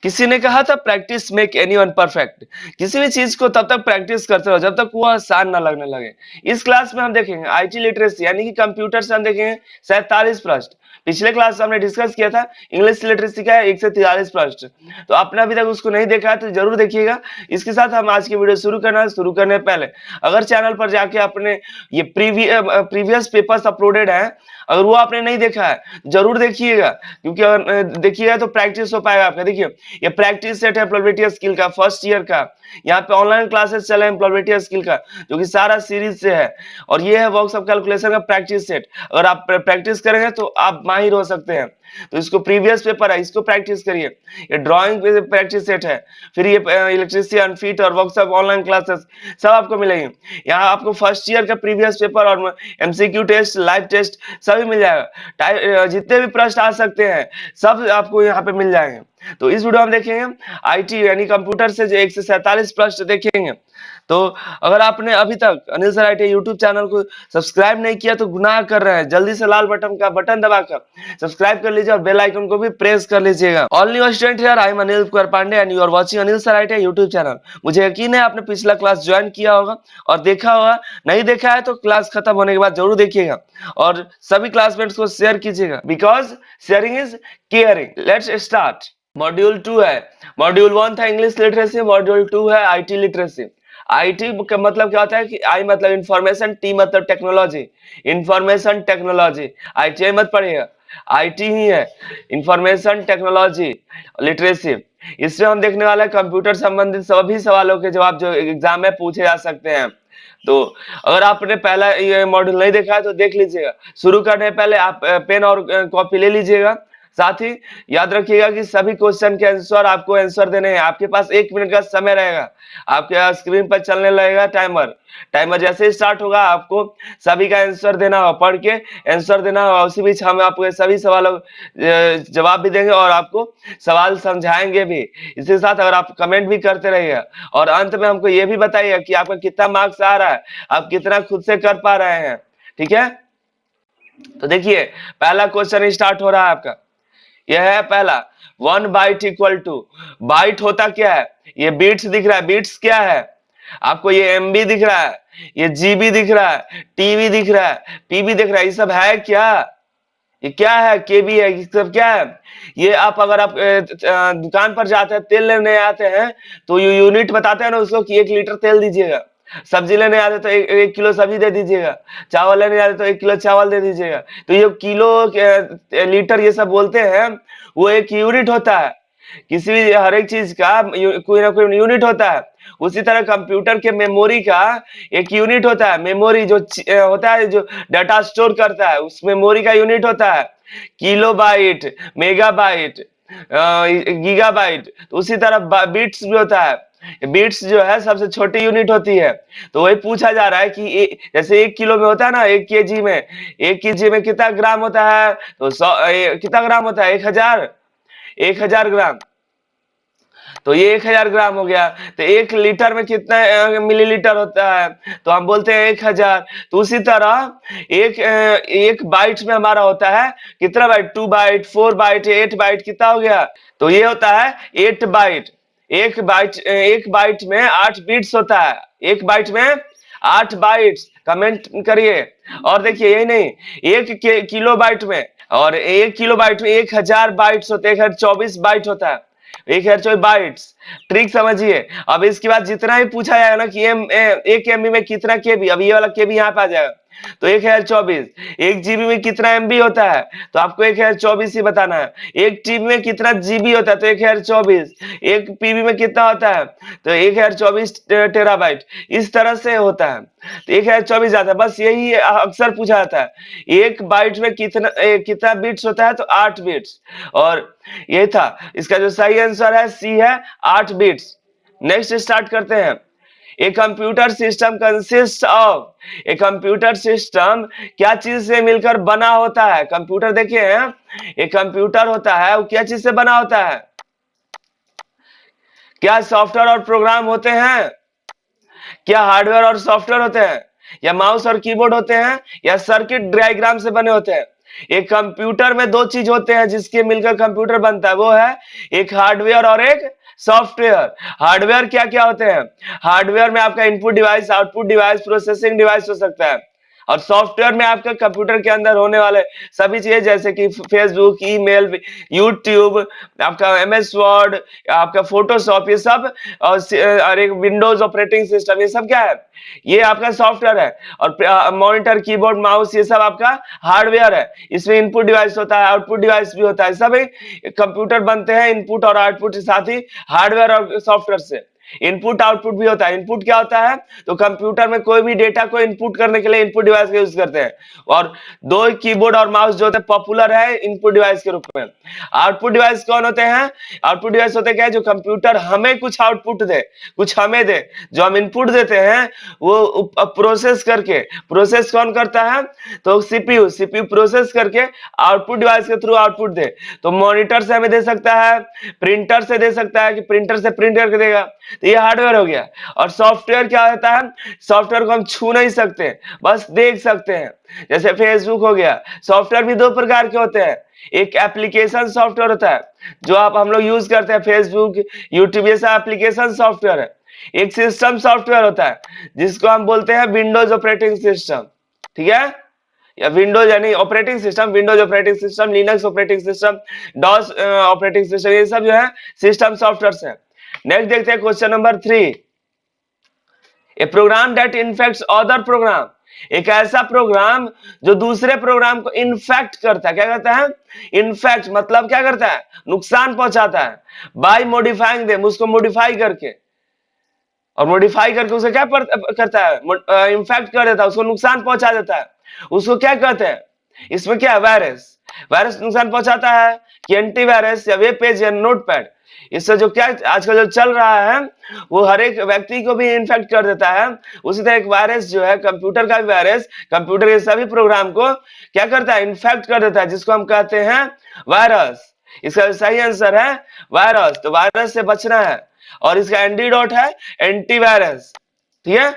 किसी ने कहा था प्रैक्टिस मेक एनीवन परफेक्ट। किसी भी चीज को तब तक प्रैक्टिस करते रहो जब तक वो आसान ना लगने लगे। इस क्लास में हम देखेंगे आईटी लिटरेसी यानी कि कंप्यूटर से हम देखेंगे 47 प्रश्न। पिछले क्लास में हमने डिस्कस किया था इंग्लिश लिटरेसी का 1 से 43 प्रश्न। तो आपने अभी तक उसको नहीं देखा है तो जरूर देखिएगा। इसके साथ हम आज की वीडियो शुरू करने पहले अगर चैनल पर जाके अपने ये प्रीवियस पेपर्स अपलोडेड है, अगर वो आपने नहीं देखा है जरूर देखिएगा, क्योंकि अगर देखिएगा तो प्रैक्टिस हो पाएगा आपका। देखिए ये प्रैक्टिस सेट है एम्प्लॉयबिलिटी स्किल का फर्स्ट ईयर का। यहाँ पे ऑनलाइन क्लासेस चले एम्प्लॉयबिलिटी स्किल का जो कि सारा सीरीज से है, और ये है वर्क्स ऑफ कैलकुलेशन का प्रैक्टिस सेट। अगर आप प्रैक्टिस करेंगे तो आप माहिर हो सकते हैं। तो इसको प्रीवियस पेपर है, इसको प्रैक्टिस करिए। ये ड्राइंग प्रैक्टिस सेट है, फिर ये इलेक्ट्रिसिटी फीट और वर्क्स ऑफ ऑनलाइन क्लासेस सब आपको मिलेंगे। यहाँ आपको फर्स्ट ईयर का प्रीवियस पेपर और एमसीक्यू टेस्ट लाइव टेस्ट सभी मिल जाएगा। जितने भी प्रश्न आ सकते हैं सब आपको यहाँ पे मिल जाएंगे। तो इस वीडियो में देखेंगे आईटी यानी कंप्यूटर से जो 1 से 47 प्रश्न देखेंगे। तो अगर आपने अभी तक Anil sir IT YouTube channel को सब्सक्राइब नहीं किया तो गुनाह कर रहे हैं। जल्दी से लाल बटन का बटन दबाकर सब्सक्राइब कर लीजिए और बेल आइकन को भी प्रेस कर लीजिएगा। All new student here, I am Anil Kumar Pandey and you are watching Anil sir IT YouTube channel. मुझे यकीन है आपने पिछला क्लास ज्वाइन किया होगा और देखा होगा। नहीं देखा है तो क्लास खत्म होने के बाद जरूर देखिएगा और सभी क्लासमेट्स को शेयर कीजिएगा, because sharing is caring. Let's start. Module 2 है। मॉड्यूल 1 था इंग्लिश लिटरेसी, मॉड्यूल 2 है आईटी लिटरेसी। आईटी का मतलब क्या होता है कि आई मतलब इंफॉर्मेशन, टी मतलब टेक्नोलॉजी। इंफॉर्मेशन टेक्नोलॉजी आईटी मत पढ़िएगा, आईटी ही है इंफॉर्मेशन टेक्नोलॉजी लिटरेसी। इसमें हम देखने वाले हैं कंप्यूटर संबंधित सभी सवालों के जवाब जो एग्जाम में पूछे जा सकते हैं। तो अगर आपने पहला ये मॉड्यूल नहीं देखा है तो देख लीजिएगा। शुरू करने से पहले आप पेन और कॉपी ले लीजिएगा। साथ ही याद रखिएगा कि सभी क्वेश्चन के आंसर आपको आंसर देने हैं। आपके पास 1 मिनट का समय रहेगा, आपके स्क्रीन पर चलने लगेगा टाइमर। टाइमर जैसे ही स्टार्ट होगा आपको सभी का आंसर देना होगा, पढ़ के आंसर देना होगा। उसी बीच हम आपको सभी सवालों जवाब भी देंगे और आपको सवाल समझाएंगे भी। इसके साथ अगर आप कमेंट भी करते रहिएगा और अंत में हमको ये भी बताइए कि आपका कितना मार्क्स आ रहा है, आप कितना खुद से कर पा रहे हैं। ठीक है, तो देखिए पहला क्वेश्चन स्टार्ट हो रहा है आपका। यह है पहला, 1 बाइट इक्वल टू। बाइट होता क्या है? ये बीट्स दिख रहा है। बीट्स क्या है? आपको ये एमबी दिख रहा है, ये जीबी दिख रहा है, टीबी दिख रहा है, पीबी दिख रहा है। ये सब है क्या? ये क्या है? केबी है, ये सब क्या है? ये आप अगर आप दुकान पर जाते हैं तेल लेने आते हैं तो ये यूनिट बताते हैं ना उसको कि 1 लीटर तेल दीजिएगा। सब्जी लेने आते तो 1 किलो सब्जी दे दीजिएगा। चावल लेने आते तो 1 किलो चावल दे दीजिएगा। तो ये किलो लीटर ये सब बोलते हैं, वो एक यूनिट होता है। किसी भी हर एक चीज का कोई ना कोई यूनिट होता है। उसी तरह कंप्यूटर के मेमोरी का एक यूनिट होता है। मेमोरी जो होता है, जो डाटा स्टोर करता है, उस मेमोरी का यूनिट होता है किलोबाइट, मेगाबाइट, गीगाबाइट। तो उसी तरह बिट्स भी होता है। बिट्स जो है सबसे छोटी यूनिट होती है। तो वही पूछा जा रहा है कि जैसे 1 किलो में होता है ना, 1 केजी में, 1 केजी में कितना ग्राम होता है? तो 100 कितना ग्राम होता है? 1000 ग्राम। तो ये 1000 ग्राम हो गया। तो 1 लीटर में कितना मिलीलीटर होता है? तो हम बोलते हैं 1000। तो उसी तरह एक बाइट में हमारा होता है कितना बाइट? 2 bite, 4 bite, 8 bite. कितना हो गया? तो ये होता है 8 बाइट। एक बाइट में 8 बिट्स होता है। एक बाइट में 8 बाइट्स। कमेंट करिए। और देखिए यही नहीं, 1 किलो बाइट में, और 1 किलो बाइट में 1000 बाइट्स होते हैं। 1024 बाइट होता है। 1024 बाइट्स। ट्रिक समझिए। अब इसके बाद जितना भी पूछा जाएगा ना कि 1 एमबी में कितना केबी, अब ये वाला केबी यहाँ पे आ जाएगा। तो 1024। 1 जीबी में कितना एमबी होता है? तो आपको 1024 ही बताना है। 1 टीबी में कितना जीबी होता है? तो 1024। 1 पीबी में कितना होता है? तो 1024 टेराबाइट। इस तरह से होता है। तो 1024 आता है। बस यही अक्सर पूछा जाता है। 1 बाइट में कितना बिट्स होता है? तो 8 बिट्स। और ये था इसका जो सही आंसर है, सी है 8 बिट्स। नेक्स्ट स्टार्ट करते हैं। A computer system consist of. A computer system क्या चीज से मिलकर बना होता है? कंप्यूटर देखिए हैं, एक कंप्यूटर होता है वो क्या चीज से बना होता है? क्या सॉफ्टवेयर और प्रोग्राम होते हैं? क्या हार्डवेयर और सॉफ्टवेयर होते हैं? या माउस और कीबोर्ड होते हैं? या सर्किट डायग्राम से बने होते हैं? एक कंप्यूटर में दो चीज होते हैं जिसके मिलकर कंप्यूटर बनता है, वो है एक हार्डवेयर और एक सॉफ्टवेयर। हार्डवेयर क्या क्या होते हैं? हार्डवेयर में आपका input device, output device, processing device हो सकता है। और सॉफ्टवेयर में आपका कंप्यूटर के अंदर होने वाले सभी चीजें जैसे कि फेसबुक, ईमेल, यूट्यूब, आपका एमएस वर्ड, आपका फोटोशॉप, ये सब और एक विंडोज ऑपरेटिंग सिस्टम, ये सब क्या है? ये आपका सॉफ्टवेयर है। और मॉनिटर, कीबोर्ड, माउस, ये सब आपका हार्डवेयर है। इसमें इनपुट डिवाइस होता है, आउटपुट डिवाइस भी होता है। सब कंप्यूटर बनते हैं इनपुट और आउटपुट के साथ ही हार्डवेयर और सॉफ्टवेयर से। इनपुट आउटपुट भी होता है। इनपुट क्या होता है? तो कंप्यूटर में कोई भी डेटा को इनपुट करने के लिए इनपुट डिवाइस का यूज करते हैं। और दो कीबोर्ड और माउस जो होते हैं पॉपुलर है इनपुट डिवाइस के रूप में। आउटपुट डिवाइस कौन होते हैं? आउटपुट डिवाइस होते क्या है? जो कंप्यूटर हमें कुछ आउटपुट दे, कुछ हमें दे। जो हम इनपुट देते हैं वो प्रोसेस करके, प्रोसेस कौन करता है? तो सीपीयू, सीपीयू प्रोसेस करके आउटपुट डिवाइस के थ्रू आउटपुट दे। तो मॉनिटर से हमें दे सकता है, प्रिंटर से दे सकता है कि प्रिंटर से प्रिंट करके देगा। तो ये हार्डवेयर हो गया। और सॉफ्टवेयर क्या होता है? सॉफ्टवेयर को हम छू नहीं सकते, बस देख सकते हैं। जैसे फेसबुक हो गया। सॉफ्टवेयर भी दो प्रकार के होते हैं। एक एप्लीकेशन सॉफ्टवेयर होता है जो हम लोग यूज करते हैं, फेसबुक, यूट्यूब, ये सब एप्लीकेशन सॉफ्टवेयर है। एक सिस्टम सॉफ्टवेयर होता है जिसको हम बोलते हैं विंडोज ऑपरेटिंग सिस्टम। ठीक है? या विंडोज यानी operating system, Windows operating system, Linux operating system, DOS operating system, ये सब जो है सिस्टम सॉफ्टवेयर है। नेक्स्ट देखते हैं question number 3। A program that infects other program. एक ऐसा प्रोग्राम जो दूसरे प्रोग्राम को इन्फेक्ट करता है। क्या करता है? इन्फेक्ट मतलब क्या करता है? नुकसान पहुंचाता है। बाय मॉडिफाइंग देम, उसको मॉडिफाई करके, और मॉडिफाई करके उसे क्या करता है? इन्फेक्ट कर देता है, उसको नुकसान पहुंचा देता है। उसको क्या कहते हैं? इसमें क्या है? वायरस। वायरस नुकसान पहुंचाता है कि एंटीवायरस या वेब पेज या नोटपैड। इससे जो क्या आजकल जो चल रहा है वो हर एक व्यक्ति को भी इन्फेक्ट कर देता है। उसी तरह एक वायरस जो है, कंप्यूटर का भी वायरस कंप्यूटर के सभी प्रोग्राम को क्या करता है? इन्फेक्ट कर देता है, जिसको हम कहते हैं वायरस। इसका सही आंसर है वायरस। तो वायरस से बचना है और इसका एंटीडोट है एंटीवायरस। ठीक है?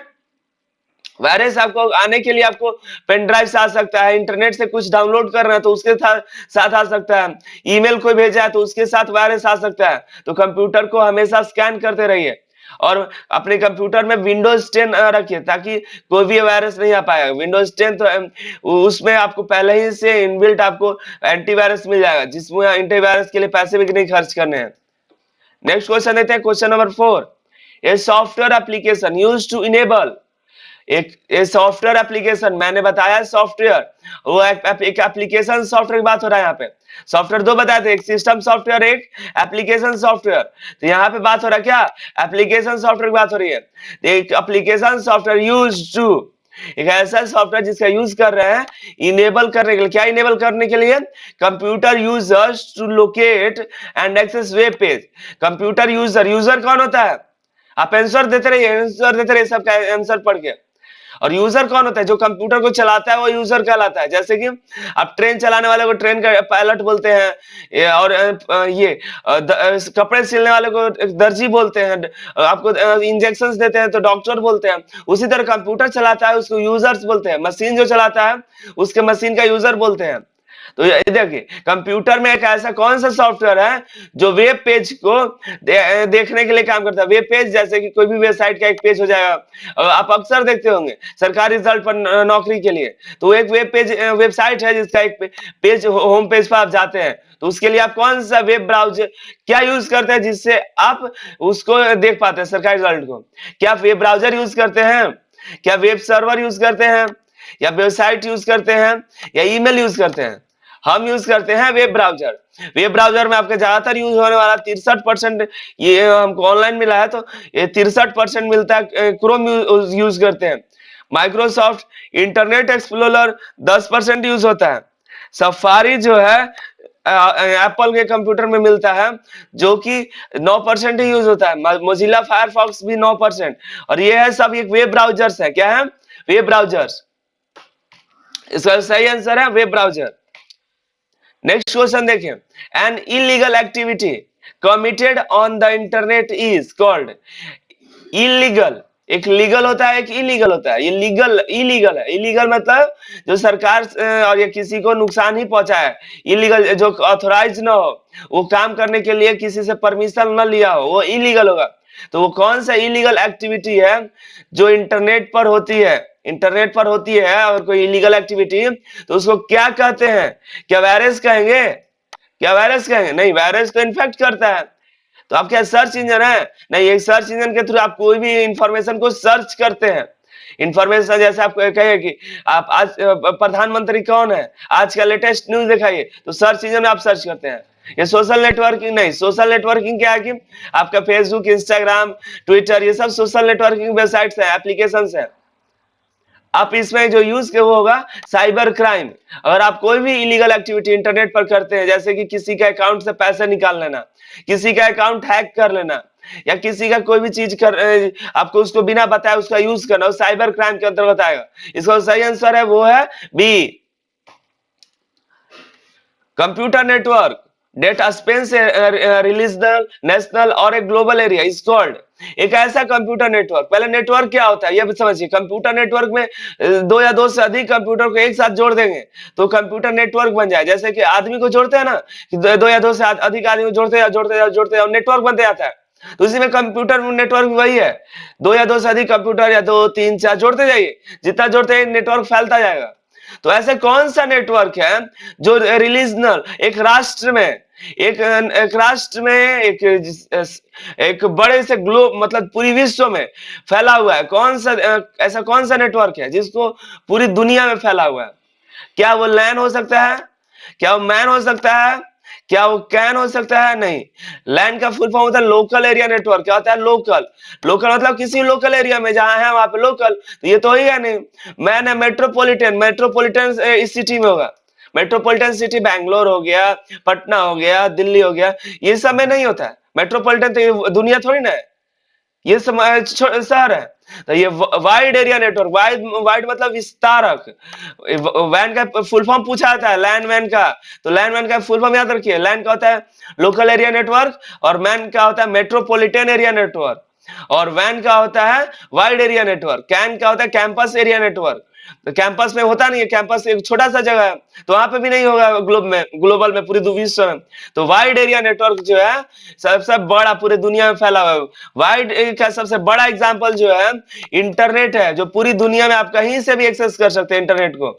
वायरस आपको आने के लिए आपको पेन ड्राइव से आ सकता है, इंटरनेट से कुछ डाउनलोड कर रहे हैं तो उसके साथ आ सकता है, ईमेल कोई भेजा है तो उसके साथ वायरस आ सकता है। तो कंप्यूटर को हमेशा स्कैन करते रहिए और अपने कंप्यूटर में विंडोज 10 रखिए ताकि कोई भी वायरस नहीं आ पाएगा। विंडोज 10 तो उसमें आपको पहले ही से इनबिल्ट आपको एंटीवायरस मिल जाएगा, जिसमें एंटीवायरस के लिए पैसे भी नहीं खर्च करने हैं। नेक्स्ट क्वेश्चन देते हैं, question number 4। A software application used to enable. एक सॉफ्टवेयर एप्लीकेशन, मैंने बताया सॉफ्टवेयर, वो एक एप्लीकेशन सॉफ्टवेयर की बात हो रहा है यहाँ पे। सॉफ्टवेयर दो बताए थे, एक सिस्टम सॉफ्टवेयर, एक एप्लीकेशन सॉफ्टवेयर। तो यहाँ पे बात हो रहा है क्या? एप्लीकेशन सॉफ्टवेयर की बात हो रही है। तो एक एप्लीकेशन सॉफ्टवेयर यूज टू, एक ऐसा सॉफ्टवेयर जिसका यूज कर रहे हैं इनेबल करने के लिए। क्या इनेबल करने के लिए? Computer users to locate and access web page. Computer user, user कौन होता है? आप आंसर देते रहिए, आंसर देते रहिए, सबका आंसर पढ़ के। और यूजर कौन होता है? जो कंप्यूटर को चलाता है वो यूजर कहलाता है। जैसे कि आप ट्रेन चलाने वाले को ट्रेन का पायलट बोलते हैं, और कपड़े सिलने वाले को दर्जी बोलते हैं, आपको इंजेक्शन देते हैं तो डॉक्टर बोलते हैं। उसी तरह कंप्यूटर चलाता है उसको यूजर्स बोलते हैं। मशीन जो चलाता है उसके मशीन का यूजर बोलते हैं। तो ये देखिए, कंप्यूटर में एक ऐसा कौन सा सॉफ्टवेयर है जो वेब पेज को देखने के लिए काम करता है। वेब पेज जैसे कि कोई भी वेबसाइट का एक पेज हो जाएगा, आप अक्सर देखते होंगे सरकारी रिजल्ट पर नौकरी के लिए, तो एक वेब पेज वेबसाइट है जिसका एक पेज, होम पेज पर आप जाते हैं तो उसके लिए आप कौन सा वेब ब्राउजर क्या यूज करते हैं जिससे आप उसको देख पाते हैं सरकारी रिजल्ट को? क्या आप वेब ब्राउजर यूज करते हैं? क्या वेब सर्वर यूज करते हैं? या वेबसाइट यूज करते हैं? या ईमेल यूज करते हैं? हम यूज करते हैं वेब ब्राउजर। वेब ब्राउजर में आपका ज्यादातर यूज होने वाला 63%, ये हमको ऑनलाइन मिला है तो ये 63% मिलता है। क्रोम यूज करते हैं। माइक्रोसॉफ्ट इंटरनेट एक्सप्लोरर 10% यूज होता है। सफारी जो है एप्पल के कंप्यूटर में मिलता है जो कि 9% ही यूज होता है। मोजिला फायरफॉक्स भी 9%। और ये है सब एक वेब ब्राउजर्स है। क्या है? Web browsers. इसका सही आंसर है वेब ब्राउजर। नेक्स्ट क्वेश्चन देखें, an illegal activity committed on the internet is called. Illegal एक लीगल होता है, एक इलीगल होता है। ये लीगल इलीगल है। इलीगल मतलब जो सरकार और या किसी को नुकसान ही पहुंचाए। इलीगल जो ऑथोराइज ना हो, वो काम करने के लिए किसी से परमिशन ना लिया हो, वो इलीगल होगा। तो वो कौन सा इलीगल एक्टिविटी है जो इंटरनेट पर होती है? इंटरनेट पर होती है और कोई इलीगल एक्टिविटी, तो उसको क्या कहते हैं? क्या वायरस कहेंगे? क्या वायरस कहेंगे? नहीं, वायरस तो इन्फेक्ट करता है। तो आप क्या सर्च इंजन है? नहीं, एक सर्च इंजन के थ्रू आप कोई भी इंफॉर्मेशन को सर्च करते हैं। इंफॉर्मेशन जैसे आप कहिए कि आप आज प्रधानमंत्री कौन है, आज का लेटेस्ट न्यूज दिखाइए, तो सर्च इंजन में आप सर्च करते हैं। ये सोशल नेटवर्किंग नहीं, सोशल नेटवर्किंग क्या है कि आपका फेसबुक, इंस्टाग्राम, ट्विटर, ये सब सोशल नेटवर्किंग वेबसाइट्स है, एप्लीकेशंस है। आप इसमें जो यूज के वो होगा साइबर क्राइम। अगर आप कोई भी इलीगल एक्टिविटी इंटरनेट पर करते हैं, जैसे कि किसी का अकाउंट से पैसे निकाल लेना, किसी का अकाउंट हैक कर लेना, या किसी का कोई भी चीज कर आपको उसको बिना बताए उसका यूज करना, वो साइबर क्राइम के अंतर्गत आएगा। इसका सही आंसर है वो है बी, कंप्यूटर नेटवर्क डेटा स्पेन से रिलीज द नेशनल और एक ग्लोबल एरिया इज कॉल्ड। एक ऐसा कंप्यूटर नेटवर्क, पहले नेटवर्क क्या होता है ये भी समझिए। कंप्यूटर नेटवर्क में दो या दो से अधिक कंप्यूटर को एक साथ जोड़ देंगे तो कंप्यूटर नेटवर्क बन जाए। जैसे कि आदमी को जोड़ते हैं ना, कि दो या दो से अधिक आदमी को जोड़ते जाओ जोड़ते जाओ जोड़ते जाओ, नेटवर्क बनते जाता है। तो उसी में कंप्यूटर नेटवर्क वही है, दो या दो से अधिक कंप्यूटर या दो तीन चार जोड़ते जाइए, जितना जोड़ते जाइए नेटवर्क फैलता जाएगा। तो ऐसे कौन सा नेटवर्क है जो रिलीजनल एक राष्ट्र में, एक राष्ट्र में एक बड़े से ग्लोब मतलब पूरी विश्व में फैला हुआ है? कौन सा ऐसा कौन सा नेटवर्क है जिसको पूरी दुनिया में फैला हुआ है? क्या वो लैन हो सकता है? क्या वो मैन हो सकता है? क्या वो कैन हो सकता है? नहीं। लैन का फुल फॉर्म होता है लोकल एरिया नेटवर्क। क्या होता है? लोकल। लोकल मतलब किसी लोकल एरिया में जहां है वहां पे लोकल, तो ये तो ही है नहीं। मैन है मेट्रोपॉलिटन, मेट्रोपॉलिटन इस सिटी में होगा। मेट्रोपॉलिटन सिटी बैंगलोर हो गया, पटना हो गया, दिल्ली हो गया, ये सब में नहीं होता है। मेट्रोपॉलिटन तो ये दुनिया थोड़ी ना है, ये शहर है। तो ये wide area network, wide wide मतलब विस्तारक। वैन का फुल फॉर्म पूछा जाता है लैन वैन का, तो लैन वैन का फुल फॉर्म याद रखिए। लैन का होता है लोकल एरिया नेटवर्क, और मैन का होता है मेट्रोपॉलिटन एरिया नेटवर्क, और वैन का होता है वाइड एरिया नेटवर्क, कैन का होता है कैंपस एरिया नेटवर्क। तो कैंपस में होता नहीं है, कैंपस एक छोटा सा जगह है, तो वहां पे भी नहीं होगा ग्लोबल में पूरी विश्व में। तो वाइड एरिया नेटवर्क जो है सबसे बड़ा पूरे दुनिया में फैला हुआ है। वाइड का सबसे बड़ा एग्जांपल जो है इंटरनेट है, जो पूरी दुनिया में आप कहीं से भी एक्सेस कर सकते हैं इंटरनेट को।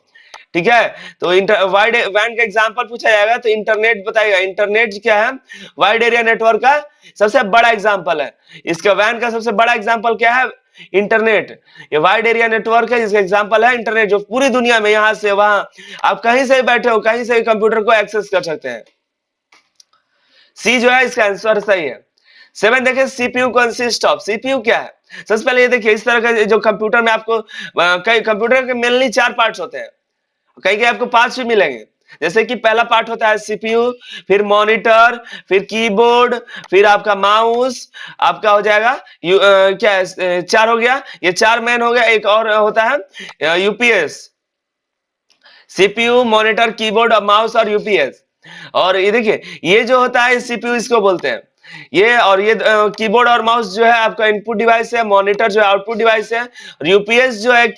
ठीक है, तो वाइड वैन का एग्जांपल पूछा जाएगा तो इंटरनेट बताइएगा। इंटरनेट क्या है? वाइड एरिया नेटवर्क का सबसे बड़ा एग्जांपल है। इसका वैन का सबसे बड़ा एग्जांपल क्या है? इंटरनेट। ये वाइड एरिया नेटवर्क है जिसका एग्जांपल है इंटरनेट, जो पूरी दुनिया में यहां से वहां आप कहीं से भी बैठे हो, कहीं से भी कंप्यूटर को एक्सेस कर सकते हैं। सी जो है इसका आंसर सही है। 7 देखिए, सीपीयू कंसिस्ट ऑफ। सीपीयू क्या है? सबसे पहले ये देखिए, इस तरह का जो कंप्यूटर में आपको कई कंप्यूटर के मेनली 4 पार्ट्स होते हैं, कई कई आपको 5 भी मिलेंगे। जैसे कि पहला पार्ट होता है सीपीयू, फिर मॉनिटर, फिर कीबोर्ड, फिर आपका माउस, आपका हो जाएगा क्या है, 4 हो गया, ये 4 मैन हो गया। एक और होता है UPS, CPU, monitor, keyboard, mouse और यूपीएस। और ये देखिए, ये जो होता है सीपीयू इसको बोलते हैं। ये और ये कीबोर्ड और माउस जो है आपका इनपुट डिवाइस है, मॉनिटर जो है आउटपुट डिवाइस है, और यूपीएस जो है एक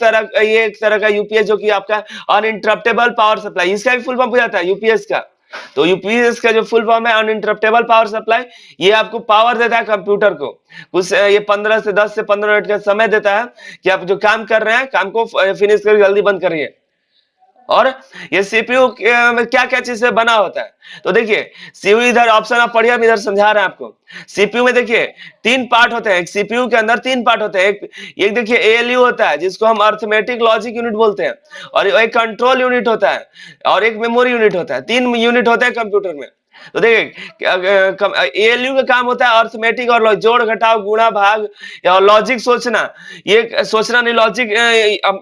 तरह का यूपीएस जो कि आपका अनइंटरप्टेबल पावर सप्लाई, इसका भी फुल फॉर्म हो जाता है यूपीएस का। तो यूपीएस का जो फुल फॉर्म है अनइंटरप्टेबल पावर सप्लाई, ये आपको पावर देता है कंप्यूटर को। कुछ ये 15 से 10 से 15 मिनट का समय देता है कि आप जो काम कर रहे हैं काम को फिनिश कर जल्दी बंद करिए। और ये सीपीयू में क्या क्या चीज से बना होता है, तो देखिए सीपीयू इधर ऑप्शन आप पढ़िए, हम इधर समझा रहे हैं आपको। सीपीयू में देखिए 3 पार्ट होते हैं, एक सीपीयू के अंदर 3 पार्ट होते हैं। एक देखिए एएलयू होता है जिसको हम अर्थमेटिक लॉजिक यूनिट बोलते हैं, और एक कंट्रोल यूनिट होता है, और एक मेमोरी यूनिट होता है। 3 यूनिट होते हैं कंप्यूटर में। तो देखिए एएलयू का काम होता है अर्थमेटिक और जोड़ घटाव गुणा भाग या लॉजिक सोचना, ये सोचना नहीं, लॉजिक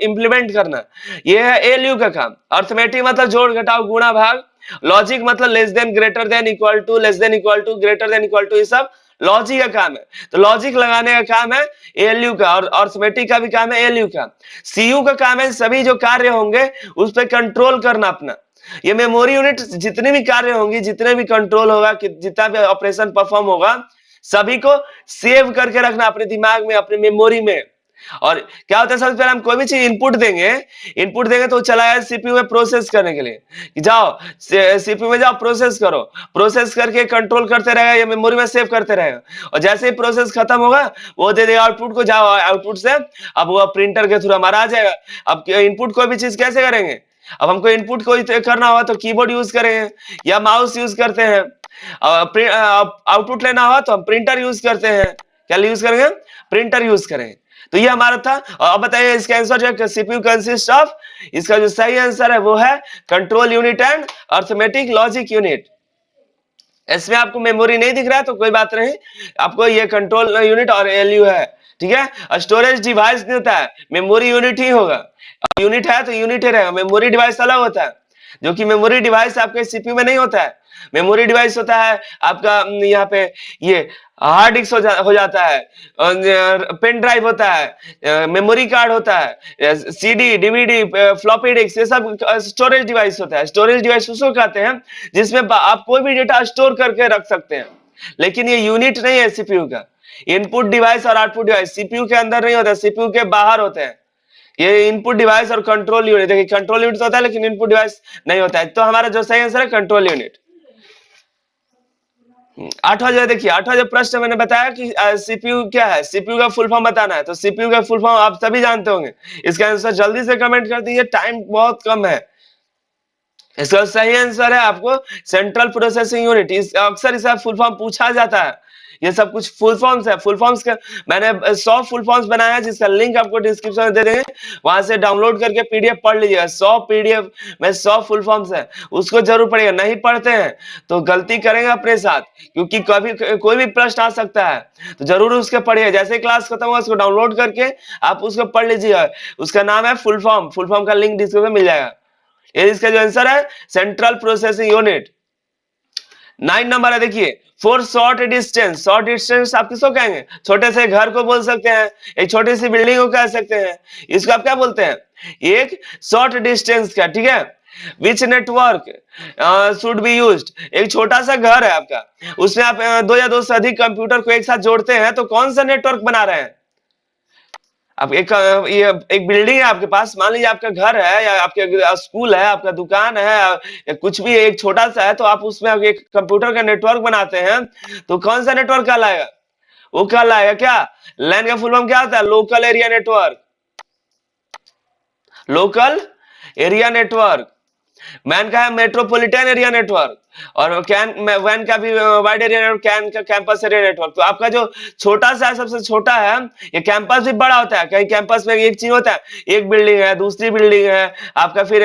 इंप्लीमेंट करना, ये है एएलयू का काम। अर्थमेटिक मतलब जोड़ घटाव गुणा भाग, लॉजिक मतलब less than greater than equal to, less than equal to, greater than equal to, ये सब लॉजिक का काम है। तो लॉजिक लगाने का काम है एएलयू का, और अर्थमेटिक का भी काम है एएलयू का। सीयू का काम है सभी जो कार्य होंगे उस पर कंट्रोल करना अपना। ये मेमोरी यूनिट जितने भी कार्य होंगे, जितने भी कंट्रोल होगा, जितना भी ऑपरेशन परफॉर्म होगा, सभी को सेव करके रखना अपने दिमाग में, अपने मेमोरी में। और क्या होता है, सबसे पहले हम कोई भी चीज इनपुट देंगे तो चला है सीपीयू में प्रोसेस करने के लिए कि जाओ सीपीयू में जाओ प्रोसेस करो, प्रोसेस करके कंट्रोल करते रहेगा या मेमोरी में सेव करते रहेगा, और जैसे ही प्रोसेस खत्म होगा वो दे देगा आउटपुट को, जाओ आउटपुट से अब वो प्रिंटर के थ्रू हमारा आ जाएगा। अब इनपुट कोई भी चीज कैसे करेंगे, अब हमको इनपुट कोई करना होगा तो कीबोर्ड यूज करेंगे या माउस यूज करते हैं, आउटपुट लेना हुआ तो हम प्रिंटर यूज करते हैं, क्या यूज करेंगे, प्रिंटर यूज करेंगे। तो ये हमारा था। और अब बताइए इसका आंसर जो है सीपीयू कंसिस्ट ऑफ, इसका जो सही आंसर है वो है control unit and arithmetic logic unit. इसमें आपको मेमोरी नहीं दिख रहा है तो कोई बात नहीं, आपको ये कंट्रोल यूनिट और एलयू है, ठीक है। स्टोरेज डिवाइस नहीं होता है, मेमोरी यूनिट ही होगा, यूनिट है तो यूनिट ही रहेगा, मेमोरी डिवाइस अलग होता है, जो कि मेमोरी डिवाइस आपके सीपीयू में नहीं होता है। मेमोरी डिवाइस होता है आपका यहाँ पे ये हार्ड डिस्क हो जाता है, पेन ड्राइव होता है, मेमोरी कार्ड होता है, सीडी डीवीडी फ्लॉपी डिस्क, ये सब स्टोरेज डिवाइस होता है। स्टोरेज डिवाइस उसको कहते हैं जिसमें आप कोई भी डेटा स्टोर करके रख सकते हैं, लेकिन ये यूनिट नहीं है सीपीयू का। इनपुट डिवाइस और आउटपुट डिवाइस सीपीयू के अंदर नहीं होता, सीपीयू के बाहर होते हैं। ये इनपुट डिवाइस और कंट्रोल यूनिट, देखिए कंट्रोल यूनिट होता है लेकिन इनपुट डिवाइस नहीं होता है, तो हमारा जो सही आंसर है कंट्रोल यूनिट। आठवां जो देखिए, आठवां जो प्रश्न मैंने बताया कि सीपीयू क्या है, सीपीयू का फुल फॉर्म बताना है, तो सीपीयू का फुल फॉर्म आप सभी जानते होंगे। इसका आंसर जल्दी से कमेंट कर दीजिए, टाइम बहुत कम है। इसका सही आंसर है आपको सेंट्रल प्रोसेसिंग यूनिट। इस अक्सर इसका फुल फॉर्म पूछा जाता है, ये सब कुछ फुल फॉर्म्स है। फुल फॉर्म्स का मैंने 100 फुल फॉर्म्स बनाया है, जिसका लिंक आपको डिस्क्रिप्शन में दे देंगे, वहां से डाउनलोड करके पीडीएफ पढ़ लीजिएगा। 100 पीडीएफ में 100 फुल फॉर्म्स है, उसको जरूर पढ़िएगा। नहीं पढ़ते हैं तो गलती करेंगे अपने साथ, क्योंकि कभी कोई भी प्रश्न आ सकता है, तो जरूर उसके पढ़िए। जैसे क्लास खत्म होगा उसको डाउनलोड करके आप उसको पढ़ लीजिएगा। उसका नाम है फुल फॉर्म, फुल फॉर्म का लिंक डिस्क्रिप्शन में मिल जाएगा। ये इसका जो आंसर है सेंट्रल प्रोसेसिंग यूनिट। 9 नंबर है देखिए, for short distance. Short distance आप किसको कहेंगे, छोटे से घर को बोल सकते हैं, एक छोटी सी बिल्डिंग को कह सकते हैं, इसको आप क्या बोलते हैं, एक शॉर्ट डिस्टेंस का, ठीक है। विच नेटवर्क शुड बी यूज्ड, एक छोटा सा घर है आपका, उसमें आप दो या दो से अधिक कंप्यूटर को एक साथ जोड़ते हैं तो कौन सा नेटवर्क बना रहे हैं। अब ये एक बिल्डिंग है आपके पास, मान लीजिए आपका घर है या आपके स्कूल है, आपका दुकान है या कुछ भी एक छोटा सा है, तो आप उसमें एक कंप्यूटर का नेटवर्क बनाते हैं तो कौन सा नेटवर्क कहलाएगा, वो कहलाएगा क्या, लैन का फुल फॉर्म क्या होता है, local area network. Local area network. Man का है मेट्रोपॉलिटन एरिया नेटवर्क, और कैन वैन का भी वाइड एरिया नेटवर्क, कैन का कैंपस एरिया नेटवर्क। तो आपका जो छोटा सा है, सबसे छोटा है, ये कैंपस भी बड़ा होता है। कहीं कैंपस में एक चीज होता है, एक बिल्डिंग है, दूसरी बिल्डिंग है आपका, फिर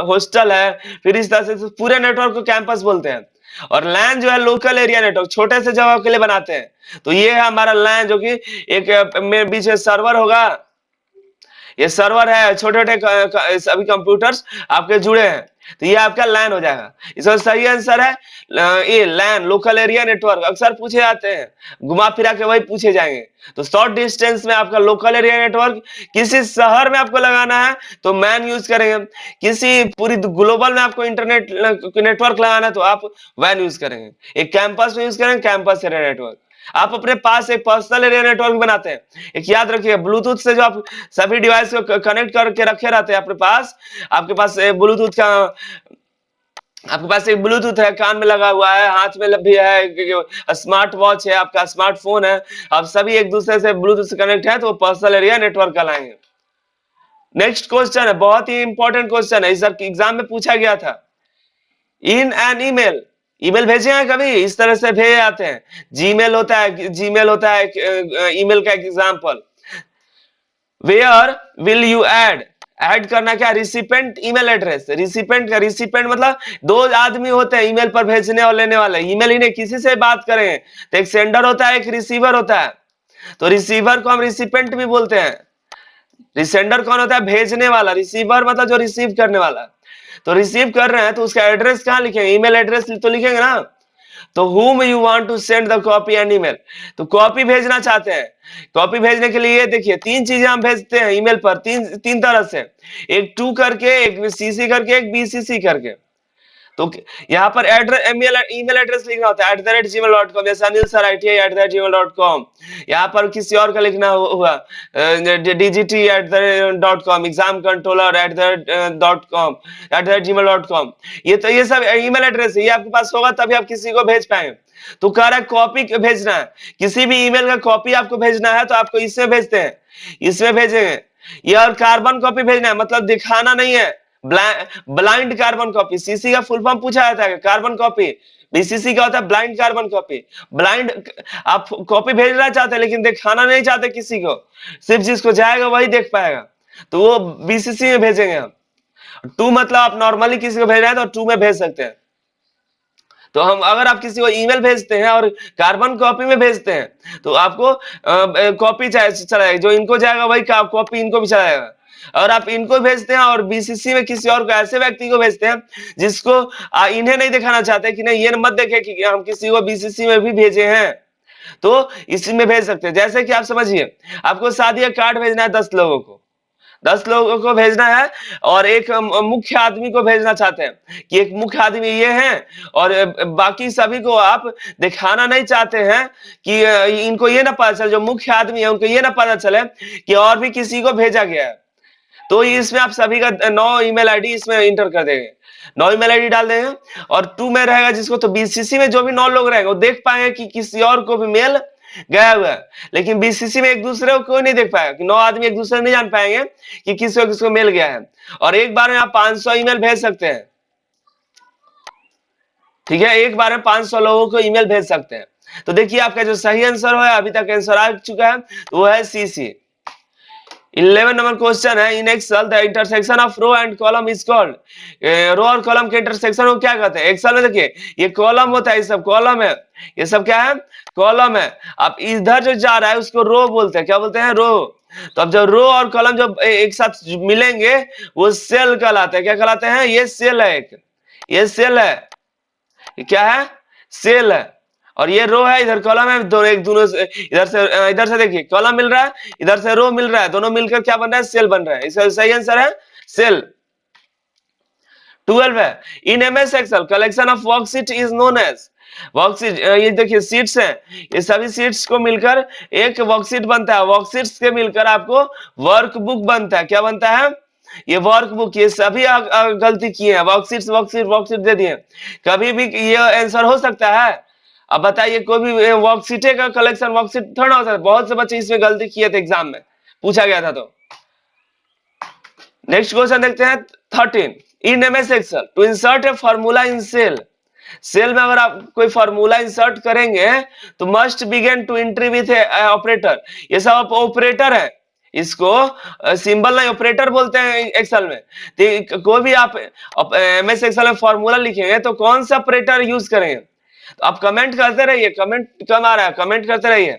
हॉस्टल है, फिर इस तरह से पूरे नेटवर्क को कैंपस बोलते हैं। और लैन जो है लोकल एरिया नेटवर्क, छोटे से जगह के लिए बनाते हैं। तो ये है हमारा लैन, जो कि एक में बीच में सर्वर होगा, ये सर्वर है, छोटे छोटे सभी कंप्यूटर्स आपके जुड़े हैं, तो ये आपका लैन हो जाएगा। इसका सही आंसर है ये लैन, लोकल एरिया नेटवर्क। अक्सर पूछे जाते हैं, घुमा फिरा के वही पूछे जाएंगे। तो शॉर्ट डिस्टेंस में आपका लोकल एरिया नेटवर्क, किसी शहर में आपको लगाना है तो मैन यूज करेंगे, किसी पूरी ग्लोबल में आपको इंटरनेट नेटवर्क लगाना है तो आप वैन यूज करेंगे, एक कैंपस में यूज करेंगे कैंपस एरिया नेटवर्क। आप अपने पास एक पर्सनल एरिया नेटवर्क बनाते हैं, एक याद रखिए, ब्लूटूथ से जो आप सभी डिवाइस को कनेक्ट करके रखे रहते हैं अपने पास, आपके पास ब्लूटूथ का, आपके पास एक ब्लूटूथ है, कान में लगा हुआ है, हाथ में भी है, स्मार्ट वॉच है, आपका स्मार्टफोन है, आप सभी एक दूसरे से ब्लूटूथ से कनेक्ट है, तो वो पर्सनल एरिया नेटवर्क कहलाएंगे। नेक्स्ट क्वेश्चन है, बहुत ही इंपॉर्टेंट क्वेश्चन है, इस एग्जाम में पूछा गया था। इन एन ईमेल, ईमेल भेजे हैं कभी, इस तरह से भेजे जाते हैं। जीमेल होता है, जीमेल होता है ईमेल का example. Where will you add, add करना क्या, रिसिपेंट ईमेल एड्रेस। रिसिपेंट का, रिसिपेंट मतलब दो आदमी होते हैं ईमेल पर भेजने और लेने वाले, ईमेल ही नहीं किसी से बात करें तो एक सेंडर होता है, एक रिसीवर होता है। तो रिसीवर को हम रिसिपेंट भी बोलते हैं। रिसेंडर कौन होता है, भेजने वाला, रिसीवर मतलब जो रिसीव करने वाला। तो रिसीव कर रहे हैं तो उसका एड्रेस कहां लिखेंगे, ईमेल एड्रेस तो लिखेंगे ना। तो whom you want to send the copy and email, तो कॉपी भेजना चाहते हैं। कॉपी भेजने के लिए देखिए तीन चीजें हम भेजते हैं ईमेल पर, तीन तरह से, एक टू करके, एक सीसी करके, एक बीसीसी करके। तो यहाँ पर एड्रेस ईमेल एड्रेस लिखना होता है @gmail.com, जैसे अनिल सर IT@gmail.com। यहाँ पर किसी और का लिखना हुआ DGT@.com, exam controller @.com, @gmail.com। ये सब ईमेल एड्रेस है, ये आपके पास होगा तभी आप किसी को भेज पाएंगे। तो कह रहा है कॉपी भेजना है, किसी भी ईमेल का कॉपी आपको भेजना है तो आपको इसमें भेजते हैं, इसमें भेजेंगे। ये और कार्बन कॉपी भेजना है, मतलब दिखाना नहीं है, ब्लाइंड कार्बन कॉपी। सीसी का फुल फॉर्म पूछा जाता है, कार्बन कॉपी। बीसीसी का होता है ब्लाइंड कार्बन कॉपी। ब्लाइंड आप कॉपी भेजना चाहते हैं लेकिन दिखाना नहीं चाहते किसी को, सिर्फ जिसको जाएगा वही देख पाएगा, तो वो बीसीसी में भेजेंगे हम। टू मतलब आप नॉर्मली किसी को भेज रहे हैं तो टू में भेज सकते हैं। तो हम अगर आप किसी को ईमेल भेजते हैं और कार्बन कॉपी में भेजते हैं तो आपको कॉपी चलाएगा, जो इनको जाएगा वही कॉपी इनको भी चलाएगा। और आप इनको भेजते हैं और बीसीसी में किसी और को, ऐसे व्यक्ति को भेजते हैं जिसको इन्हें नहीं दिखाना चाहते कि नहीं ये मत देखे कि हम किसी को बीसीसी में भी भेजे हैं, तो इसी में भेज सकते हैं। जैसे कि आप समझिए, आपको शादी का कार्ड भेजना है 10 लोगों को, 10 लोगों को भेजना है और एक मुख्य आदमी को भेजना चाहते हैं कि एक मुख्य आदमी ये है, और बाकी सभी को आप दिखाना नहीं चाहते हैं कि इनको ये ना पता चले, जो मुख्य आदमी है उनको ये ना पता चले कि और भी किसी को भेजा गया है। तो इसमें आप सभी का 9 ईमेल आईडी इसमें इंटर कर देंगे, 9 ईमेल आईडी डाल देंगे। और 2 में रहेगा जिसको, तो बीसीसी में जो भी 9 लोग रहेंगे वो देख पाएंगे कि किसी और को भी मेल गया हुआ है, लेकिन बीसीसी में एक दूसरे को कोई नहीं देख पाएगा, कि 9 आदमी एक दूसरे को नहीं जान पाएंगे कि किसको मेल गया है। और एक बार में आप 500 ईमेल भेज सकते हैं, ठीक है, एक बार में 500 लोगों को ईमेल भेज सकते हैं। तो देखिए आपका जो सही आंसर है, अभी तक आंसर आ चुका है, तो वो है सीसी। 11 नंबर क्वेश्चन है, in Excel the intersection of row and column is called. Row और कॉलम के इंटरसेक्शन को क्या कहते हैं? एक्सेल में देखिए ये कॉलम होता है, ये सब कॉलम है, ये सब क्या है? कॉलम है। अब इधर जो जा रहा है उसको रो बोलते हैं, क्या बोलते हैं? रो। तो अब जब रो और कॉलम जब एक साथ मिलेंगे वो सेल कहलाते हैं। क्या कहलाते हैं? ये सेल है, एक ये सेल है, ये क्या है? सेल है। और ये रो है, इधर कॉलम है, दोनों एक दोनों इधर से देखिए कॉलम मिल रहा है, इधर से रो मिल रहा है, दोनों मिलकर क्या बन रहा है? सेल बन रहा है। इसका सही आंसर है सेल। 12 है, in MS Excel collection of worksheet is known as. Worksheet, ये देखिए सीट्स हैं, ये सभी सीट्स को मिलकर एक वर्कशीट बनता है, वर्कशीट्स के मिलकर आपको वर्कबुक बनता है। क्या बनता है? ये वर्कबुक। ये सभी गलती किए हैं, वर्कशीट वर्कशीट वर्कशीट दे दिए। कभी भी ये आंसर हो सकता है? अब बताइए, कोई भी वर्कशीट का कलेक्शन वर्कशीट थोड़ा हो सकता है। बहुत से बच्चे इसमें गलती किए थे, एग्जाम में पूछा गया था। तो नेक्स्ट क्वेश्चन देखते हैं 13, in MS Excel to insert a formula in cell. Cell में अगर आप कोई फॉर्मूला इंसर्ट करेंगे तो must begin to entry with operator. ये सब ऑपरेटर है, इसको सिंबल नहीं ऑपरेटर बोलते हैं एक्सेल में। तो कोई भी आप एमएस एक्सेल में फॉर्मूला लिखेंगे तो कौन सा ऑपरेटर यूज करेंगे? तो आप कमेंट करते रहिए, कमेंट कम आ रहा है, कमेंट करते रहिए।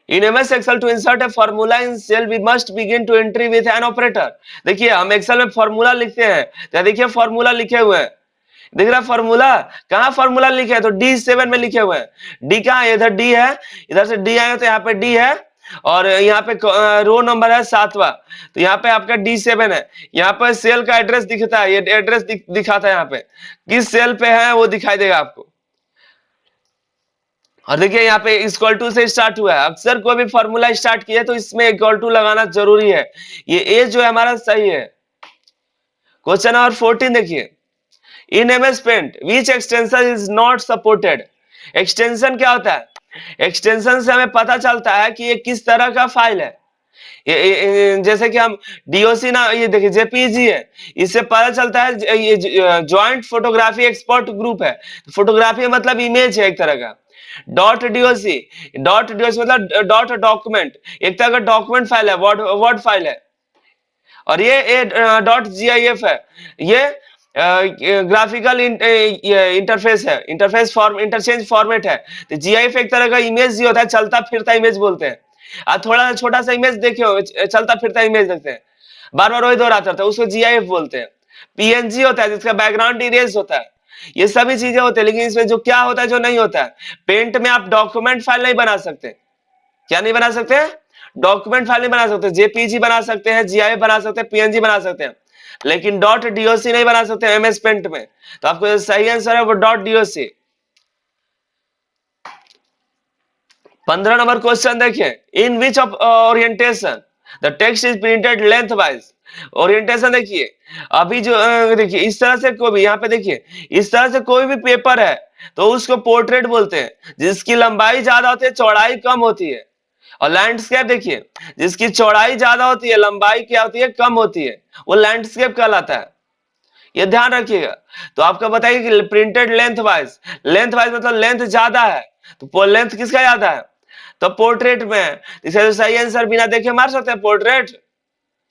In MS Excel to insert a formula in cell we must begin to entry with an operator। देखिए हम एक्सेल में फॉर्मूला लिखते हैं, तो देखिए फॉर्मूला लिखे हुए हैं, दिख रहा फॉर्मूला? कहाँ फॉर्मूला लिखे हैं? तो D7 में लिखे हुए हैं। डी कहाँ है? इधर डी है, इधर से डी आएगा तो यहाँ पे डी है, और यहाँ पे रो नंबर है 7वां, तो यहाँ पे आपका D7 है। यहाँ पे सेल का एड्रेस दिखता है, ये एड्रेस दिखाता है, यहाँ पे किस सेल पे है वो दिखाई देगा आपको। और देखिए यहाँ पे इक्वल टू से स्टार्ट हुआ है। अक्सर कोई भी फॉर्मूला स्टार्ट किया तो इसमें इक्वल टू लगाना जरूरी है। ये ए जो है हमारा सही है। क्वेश्चन नंबर 14 देखिए, in MS Paint which extension is not supported. Extension क्या होता है? एक्सटेंशन से हमें पता चलता है कि ये किस तरह का फाइल है। जैसे कि हम डीओसी ना, ये देखिए जेपीजी है, इससे पता चलता है ये ज्वाइंट फोटोग्राफी एक्सपर्ट ग्रुप है। फोटोग्राफी मतलब इमेज है एक तरह का। डॉट डीओसी, डॉट डीओसी मतलब डॉट डॉक्यूमेंट, एक तरह का डॉक्यूमेंट फाइल है, वर्ड फाइल है। और ये डॉट जीआईएफ है, ये ग्राफिकल इंटरफेस है, इंटरफेस फॉर्म इंटरचेंज फॉर्मेट है। तो जीआईएफ एक तरह का इमेज ही होता है, चलता फिरता इमेज बोलते हैं। आप थोड़ा सा छोटा सा इमेज देखे, चलता फिरता इमेज देखते हैं, बार बार वही दोहराता रहता है, उसको जीआईएफ बोलते हैं। पीएनजी होता है जिसका बैकग्राउंड इरेज होता है। ये सभी चीजें होती है, लेकिन इसमें जो क्या होता है जो नहीं होता है, पेंट में आप डॉक्यूमेंट फाइल नहीं बना सकते। क्या नहीं बना सकते? डॉक्यूमेंट फाइल नहीं बना सकते। जेपीजी बना सकते हैं, जीआईएफ बना सकते हैं, पीएनजी बना सकते हैं। लेकिन डॉट डीओसी नहीं बना सकते एमएस पेंट में। तो आपको सही आंसर है वो डॉट डीओसी। 15 नंबर क्वेश्चन देखिए, in which of orientation the text is printed lengthwise. Orientation देखिए, अभी जो देखिए इस तरह से कोई भी, यहाँ पे देखिए इस तरह से कोई भी पेपर है तो उसको पोर्ट्रेट बोलते हैं, जिसकी लंबाई ज्यादा होती है चौड़ाई कम होती है। और लैंडस्केप देखिए, जिसकी चौड़ाई ज्यादा होती है लंबाई क्या होती है कम होती है, वो लैंडस्केप कहलाता है। ये ध्यान रखिएगा। तो आपका बताइए कि प्रिंटेड लेंथ वाइज मतलब लेंथ ज्यादा है, तो लेंथ किसका ज्यादा है, तो पोर्ट्रेट में। इसे तो सही आंसर बिना देखे मार सकते हैं पोर्ट्रेट।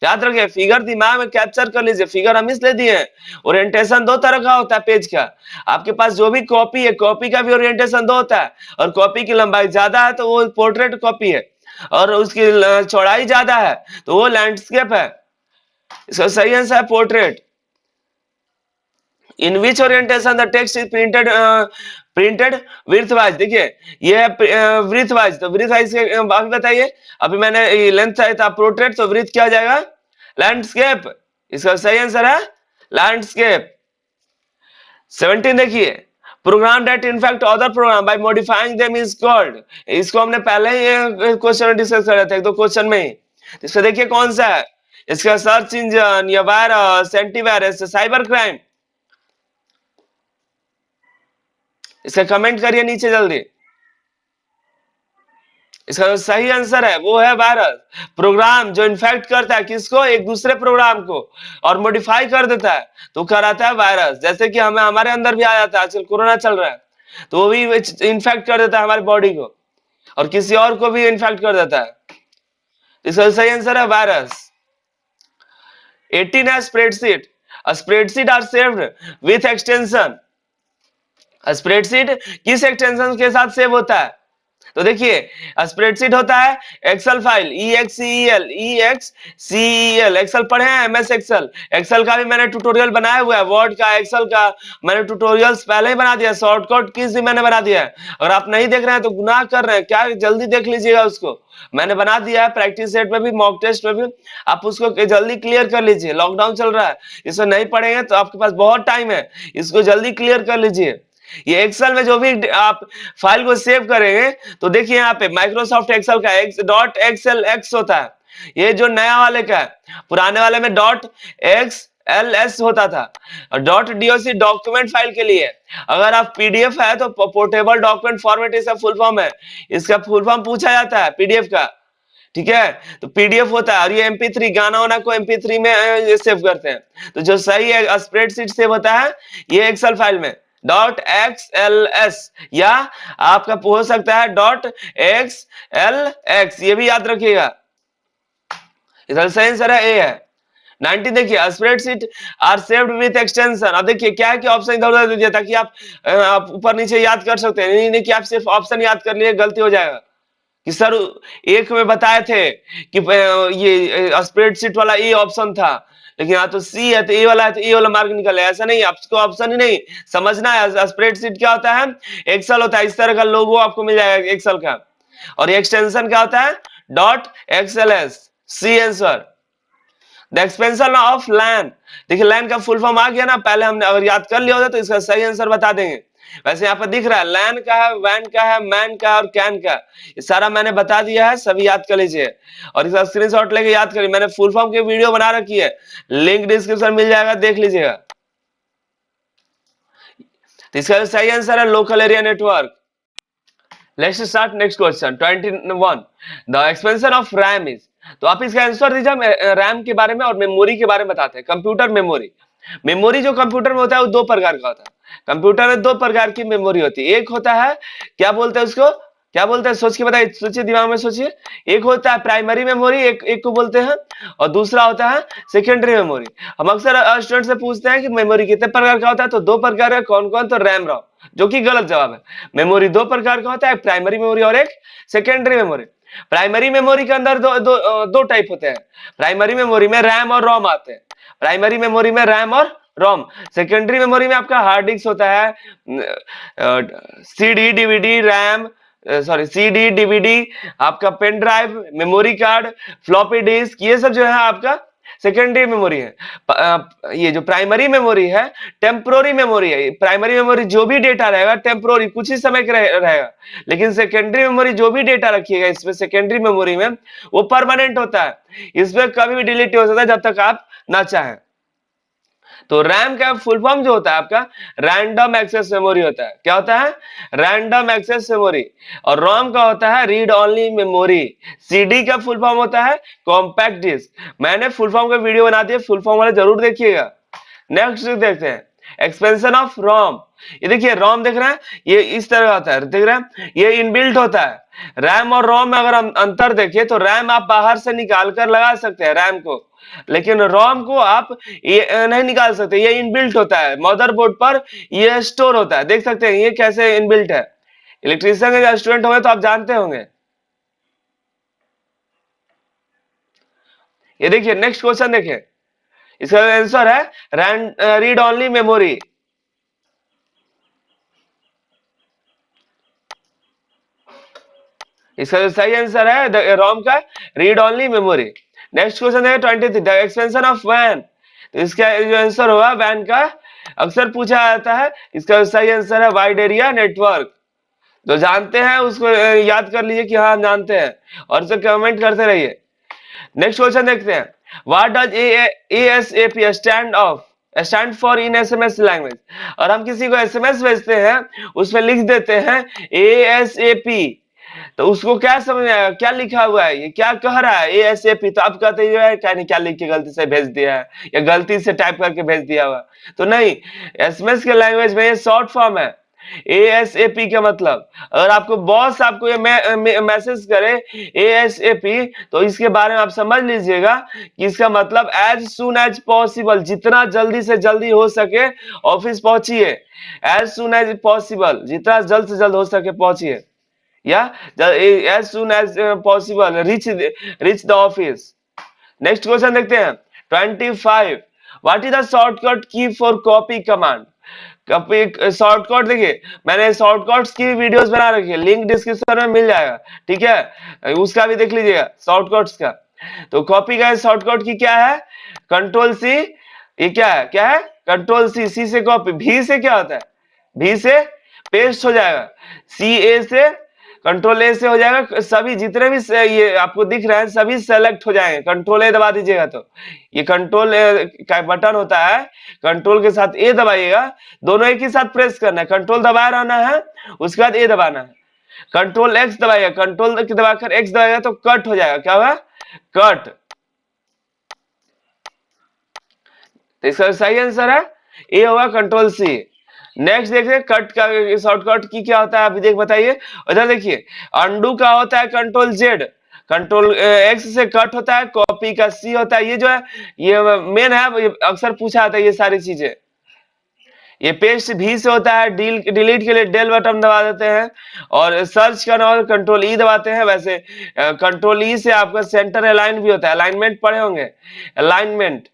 याद रखिए, फिगर दिमाग में कैप्चर कर लीजिए, फिगर हम इसलिए दिए हैं। ओरिएंटेशन दो तरह का होता है पेज का। आपके पास जो भी कॉपी है, कॉपी का भी ओरिएंटेशन दो होता है, और कॉपी की लंबाई ज्यादा है तो वो पोर्ट्रेट कॉपी है, और उसकी चौड़ाई ज्यादा है तो वो लैंडस्केप है। इसका सही आंसर है portrait. In which orientation the text is printed width wise. देखिए ये है विड्थ वाइज, तो विड्थ वाइज के अभी बताइए। अभी मैंने लेंथ चाहिए था पोर्ट्रेट, तो विड्थ क्या हो जाएगा लैंडस्केप। इसका सही आंसर है लैंडस्केप। 17 देखिए, program that infect other program by modifying them is called. इसको हमने पहले ही क्वेश्चन डिस्कस कर रहे थे, एक दो क्वेश्चन में ही। इसका देखिए कौन सा है, इसका सर्च इंजन या वायरस, एंटीवायरस, साइबर क्राइम। इसे कमेंट करिए नीचे जल्दी। इसका जो सही आंसर है वो है वायरस। प्रोग्राम जो इन्फेक्ट करता है किसको, एक दूसरे प्रोग्राम को, और मॉडिफाई कर देता है तो कराता है वायरस। जैसे कि हमें हमारे अंदर भी आ जाता है, आजकल कोरोना चल रहा है तो वो भी इन्फेक्ट कर देता है हमारी बॉडी को, और किसी और को भी इन्फेक्ट कर देता है। इसका सही आंसर है वायरस। 18 है spreadsheet. Spreadsheet are saved with extension. Spreadsheet किस एक्सटेंशन के साथ सेव होता है, तो देखिए स्प्रेडशीट होता है एक्सेल फाइल, EXCEL। एक्सेल पढ़े हैं, MS एक्सेल। एक्सेल का भी मैंने ट्यूटोरियल बनाया हुआ है, वर्ड का, एक्सेल का मैंने ट्यूटोरियल्स पहले ही बना दिया, शॉर्टकट कीज भी मैंने बना दिया है। अगर आप नहीं देख रहे हैं तो गुनाह कर रहे हैं, क्या जल्दी देख लीजिएगा उसको। मैंने बना दिया है प्रैक्टिस सेट में भी, मॉक टेस्ट में भी, आप उसको जल्दी क्लियर कर लीजिए। लॉकडाउन चल रहा है, इसको नहीं पढ़ेंगे तो आपके पास बहुत टाइम है, इसको जल्दी क्लियर कर लीजिए। ये एक्सेल में जो भी आप फाइल को सेव करेंगे तो देखिए यहाँ पे माइक्रोसॉफ्ट एक्सेल का डॉट एक्सएल एक्स होता है, ये जो नया वाले का है। पुराने वाले में डॉट XLS होता था, और डॉट डीओसी डॉक्यूमेंट फाइल के लिए। अगर आप पीडीएफ है तो पोर्टेबल डॉक्यूमेंट फॉर्मेट इसका फुल फॉर्म है, इसका फुल फॉर्म पूछा जाता है पीडीएफ का, ठीक है। तो पीडीएफ होता है, और ये MP3 गाना वाना को MP3 में ये सेव करते हैं। तो जो सही है स्प्रेडशीट सेव होता है ये एक्सेल फाइल में डॉट XLS, या आपका हो सकता है डॉट XLX, ये भी याद रखिएगा। इसका सही आंसर है ए है। 19 देखिए, spreadsheet are saved with extension. अब देखिए क्या है कि ऑप्शन इधर उधर दीजिए ताकि आप ऊपर नीचे याद कर सकते हैं, नहीं कि आप सिर्फ ऑप्शन याद कर लिए गलती हो जाएगा। कि सर एक में बताए थे कि ये स्प्रेडशीट वाला ए ऑप्शन था, लेकिन यहाँ तो सी है तो ए वाला है, तो ए वाला मार्क निकल है। ऐसा नहीं, आपको ऑप्शन ही नहीं समझना है। स्प्रेडशीट क्या होता है, एक्सेल होता है, इस तरह का लोगो आपको मिल जाएगा एक्सेल का, और एक्सटेंशन क्या होता है dot XLS। C answer. The expansion of LAN. देखिए लैन का फुल फॉर्म आ गया ना, पहले हमने अगर याद कर लिया होता तो इसका सही आंसर बता देंगे। वैसे यहाँ पर दिख रहा है लैन का है, वैन का है, मैन का है और कैन का। ये सारा मैंने बता दिया है, सभी याद कर लीजिए, और इसका स्क्रीनशॉट लेके याद करिए। मैंने फुल फॉर्म की वीडियो बना रखी है, लिंक डिस्क्रिप्शन मिल जाएगा, देख लीजिएगा। तो इसका सही आंसर है local area network. Let's start next question 21। The expansion of RAM is. तो आप इसका आंसर दीजिए, रैम के बारे में और मेमोरी के बारे में बताते हैं। कंप्यूटर मेमोरी, मेमोरी जो कंप्यूटर में होता है वो दो प्रकार का होता है। कंप्यूटर में दो प्रकार की मेमोरी होती है। एक होता है, क्या बोलते हैं उसको, क्या बोलते हैं, सोच के बताइए, सोचिए दिमाग में सोचिए। एक होता है प्राइमरी मेमोरी, एक को बोलते हैं, और दूसरा होता है सेकेंडरी मेमोरी। हम अक्सर स्टूडेंट से पूछते हैं कि मेमोरी कितने प्रकार का होता है, तो दो प्रकार का। कौन कौन, तो रैम रोम, जो कि गलत जवाब है। मेमोरी दो प्रकार का होता है, एक प्राइमरी मेमोरी और एक सेकेंडरी मेमोरी। प्राइमरी मेमोरी के अंदर दो टाइप होते हैं। प्राइमरी मेमोरी में रैम और रोम आते हैं, प्राइमरी मेमोरी में रैम और रोम। सेकेंडरी मेमोरी में आपका हार्ड डिस्क होता है, CD DVD RAM, sorry CD DVD, आपका pen drive, memory card, floppy disk, ये सब जो है आपका सेकेंडरी मेमोरी है। ये जो प्राइमरी मेमोरी है टेम्पोररी मेमोरी है। प्राइमरी मेमोरी जो भी डेटा रहेगा टेम्पोररी कुछ ही समय का रहेगा, लेकिन सेकेंडरी मेमोरी जो भी डेटा रखिएगा इसमें सेकेंडरी मेमोरी में वो परमानेंट होता है, इसमें कभी भी डिलीट हो सकता है जब तक आप ना चाहें। तो रैम का फुल फॉर्म जो होता है आपका रैंडम एक्सेस मेमोरी होता है। क्या होता है? Random access memory. और रोम का होता है रीड ओनली मेमोरी। सीडी का फुल फॉर्म होता है कॉम्पैक्ट डिस्क। मैंने फुल फॉर्म का वीडियो बना दिया, फुल फॉर्म वाले जरूर देखिएगा। नेक्स्ट देखते हैं एक्सपेंशन ऑफ रोम। ये देखिए रोम देख रहे हैं, ये इस तरह का होता है, देख रहे हैं ये इनबिल्ट होता है। रैम और रोम में अगर हम अंतर देखें तो रैम आप बाहर से निकाल कर लगा सकते हैं रैम को, लेकिन रोम को आप ये नहीं निकाल सकते, ये इनबिल्ट होता है मदरबोर्ड पर, ये स्टोर होता है। देख सकते हैं ये कैसे इनबिल्ट है। इलेक्ट्रीशियन के स्टूडेंट होंगे तो आप जानते होंगे। ये देखिए नेक्स्ट क्वेश्चन देखिए, इसका आंसर है रीड ओनली मेमोरी। इसका जो सही आंसर है रोम का read only memory. Next question है 23 द एक्सपेंशन ऑफ वैन। तो इसका जो आंसर होगा वैन का अक्सर पूछा जाता है, इसका सही आंसर है वाइड एरिया नेटवर्क। जो जानते हैं उसको याद कर लीजिए कि हाँ जानते हैं, और इसे कमेंट करते रहिए। नेक्स्ट क्वेश्चन देखते हैं, what does ASAP stand for in SMS language. और हम किसी को एसएमएस भेजते हैं उसमें लिख देते हैं ASAP, तो उसको क्या समझ में आएगा क्या लिखा हुआ है, ये क्या कह रहा है ASAP, तो आप कहते हैं क्या नहीं क्या लिख के गलती से भेज दिया है या गलती से टाइप करके भेज दिया हुआ, तो नहीं, एसएमएस के लैंग्वेज में ये शॉर्ट फॉर्म है ASAP का मतलब। अगर आपको बॉस आपको ये मैसेज करे ASAP, तो इसके बारे में आप समझ लीजिएगा कि इसका मतलब एज सुन एज पॉसिबल, जितना जल्दी से जल्दी हो सके ऑफिस पहुंचिए। एज सुन एज पॉसिबल, जितना जल्द से जल्द हो सके पहुंचिए, या as soon as possible reach the office। Next question देखते हैं 25 व्हाट इज द शॉर्टकट की for copy command. Copy shortcut देखिए मैंने शॉर्टकट्स की वीडियोस बना रखी है, लिंक डिस्क्रिप्शन में मिल जाएगा, ठीक है, उसका भी देख लीजिएगा शॉर्टकट्स का। तो कॉपी का शॉर्टकट की क्या है? Control C. ये क्या है कंट्रोल सी से कॉपी, भी से क्या होता है, भी से पेस्ट हो जाएगा, CA से कंट्रोल A से हो जाएगा, सभी जितने भी ये आपको दिख रहे हैं सभी सेलेक्ट हो जाएंगे। कंट्रोल A दबा दीजिएगा तो ये कंट्रोल का बटन होता है, कंट्रोल के साथ A दबाइएगा, दोनों एक ही साथ प्रेस करना है, कंट्रोल दबाए रहना है उसके बाद A दबाना है। कंट्रोल X दबाइएगा, कंट्रोल दबाकर X दबाइएगा तो कट हो जाएगा, क्या होगा कट। तो इसका सही आंसर है ए होगा कंट्रोल सी। नेक्स्ट देखिए कट का शॉर्टकट की क्या होता है आप देख बताइए। इधर देखिए अंडू का होता है कंट्रोल जेड, कंट्रोल एक्स से कट होता है, कॉपी का सी होता है, ये जो है ये मेन है, ये अक्सर पूछा जाता है ये सारी चीजें। ये पेस्ट भी से होता है, डिलीट के लिए डेल बटन दबा देते हैं, और सर्च करना हो कंट्रोल ई दबाते हैं। वैसे कंट्रोल ई से आपका सेंटर अलाइन भी होता है, अलाइनमेंट पढ़े होंगे, अलाइनमेंट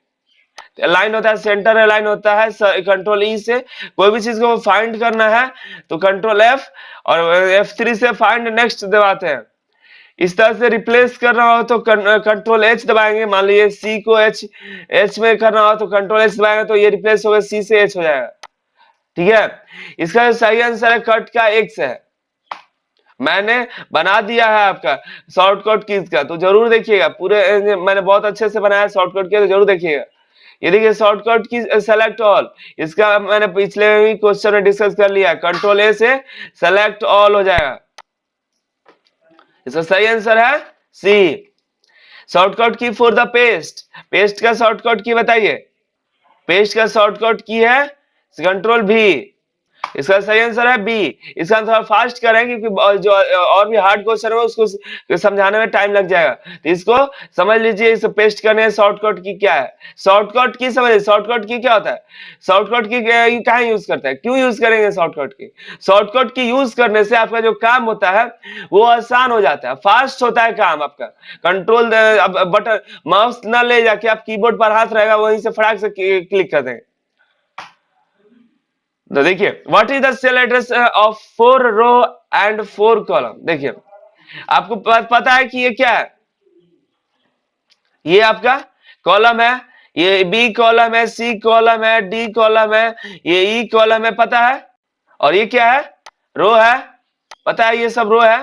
अलाइन होता है, सेंटर अलाइन होता है। कंट्रोल ई से कोई भी चीज को फाइंड करना है तो कंट्रोल F और F3 से फाइंड नेक्स्ट दबाते हैं। इस तरह से रिप्लेस करना हो तो कंट्रोल H दबाएंगे, मान लीजिए C को H में करना हो तो कंट्रोल H दबाएंगे तो ये रिप्लेस होगा C से H हो जाएगा, ठीक है। इसका सही आंसर है कट का X है। मैंने बना दिया है आपका शॉर्टकट कीज का, तो जरूर देखिएगा, पूरे मैंने बहुत अच्छे से बनाया शॉर्टकट किया, तो जरूर देखिएगा। ये देखिए शॉर्टकट की सेलेक्ट ऑल, इसका मैंने पिछले ही क्वेश्चन में डिस्कस कर लिया, कंट्रोल A से सेलेक्ट ऑल हो जाएगा। इसका सही आंसर है सी। शॉर्टकट की फॉर द पेस्ट, पेस्ट का शॉर्टकट की बताइए। पेस्ट का शॉर्टकट की है कंट्रोल भी, इसका सही आंसर है बी। इसका थोड़ा फास्ट करें क्योंकि जो और भी हार्ड क्वेश्चन है उसको समझाने में टाइम लग जाएगा, तो इसको समझ लीजिए। इसे पेस्ट करने शॉर्टकट की क्या है, शॉर्टकट की समझिए, शॉर्टकट की क्या होता है, शॉर्टकट की कहाँ यूज करता है, क्यों यूज करेंगे शॉर्टकट की। शॉर्टकट की यूज करने से आपका जो काम होता है वो आसान हो जाता है, फास्ट होता है काम आपका। कंट्रोल बटन माउस ना ले जाके आप कीबोर्ड पर हाथ रहेगा वहीं से फटाक से क्लिक कर देंगे। तो देखिए what is the cell address of 4 row and 4 column. देखिए आपको पता है कि ये क्या है, ये आपका कॉलम है, ये बी कॉलम है, सी कॉलम है, डी कॉलम है, ये ई कॉलम है, पता है। और ये क्या है, रो है, पता है, ये सब रो है,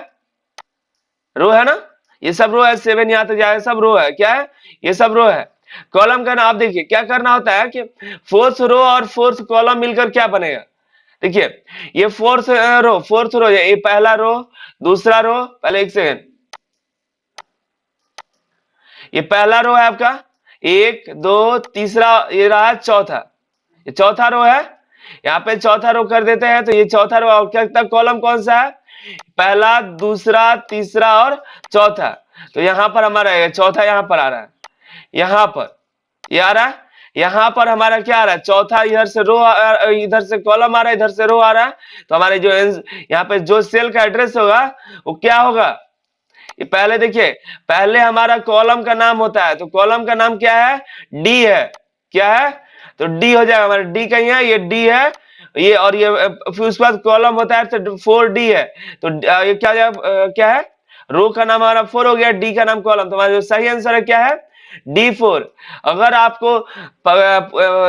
रो है ना, ये सब रो है, 7 यहां तक जाएगा, सब रो है, क्या है, ये सब रो है। कॉलम का ना आप देखिए क्या करना होता है कि फोर्थ रो और फोर्थ कॉलम मिलकर क्या बनेगा, देखिए ये फोर्थ रो, ये पहला रो, दूसरा रो, पहले एक सेकेंड, ये पहला रो है आपका, एक दो तीसरा, ये रहा चौथा, ये चौथा रो है, यहाँ पे चौथा रो कर देते हैं, तो ये चौथा रो, और क्या तक कॉलम कौन सा है, पहला, दूसरा, तीसरा और चौथा। तो यहां पर हमारा चौथा यहां पर आ रहा है, यहां पर ये आ रहा है, यहां पर हमारा क्या आ रहा है, चौथा, इधर से रो, इधर से कॉलम आ रहा है, इधर से रो आ रहा है। तो हमारे जो यहाँ पे जो सेल का एड्रेस होगा वो क्या होगा, ये पहले देखिए, पहले हमारा कॉलम का नाम होता है, तो कॉलम का नाम क्या है, डी है, क्या है, तो डी हो जाएगा हमारा, डी कहीं है, ये डी है, ये और ये फिर उसके बाद कॉलम होता है तो 4D है, तो ये क्या है, रो का नाम हमारा 4 हो गया, डी का नाम कॉलम, तो हमारा जो सही आंसर है क्या है, D4। अगर आपको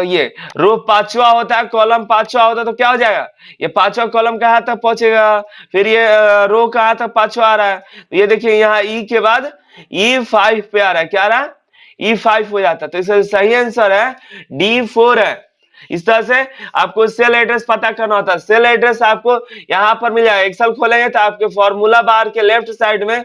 ये रो पांचवा होता है, कॉलम पांचवा होता है, तो क्या हो जाएगा, ये पांचवा कॉलम कहां तक पहुंचेगा, फिर ये रो कहां तक पांचवा आ रहा है, तो ये देखिए यहाँ ई के बाद E5 पे आ रहा है, क्या आ रहा है, E5 हो जाता है, तो इसका सही आंसर है D4 है। इस तरह से आपको सेल एड्रेस पता करना होता है, सेल एड्रेस आपको यहाँ पर मिल जाएगा, एक्सेल खोलेंगे तो आपके फॉर्मूला बार के लेफ्ट साइड में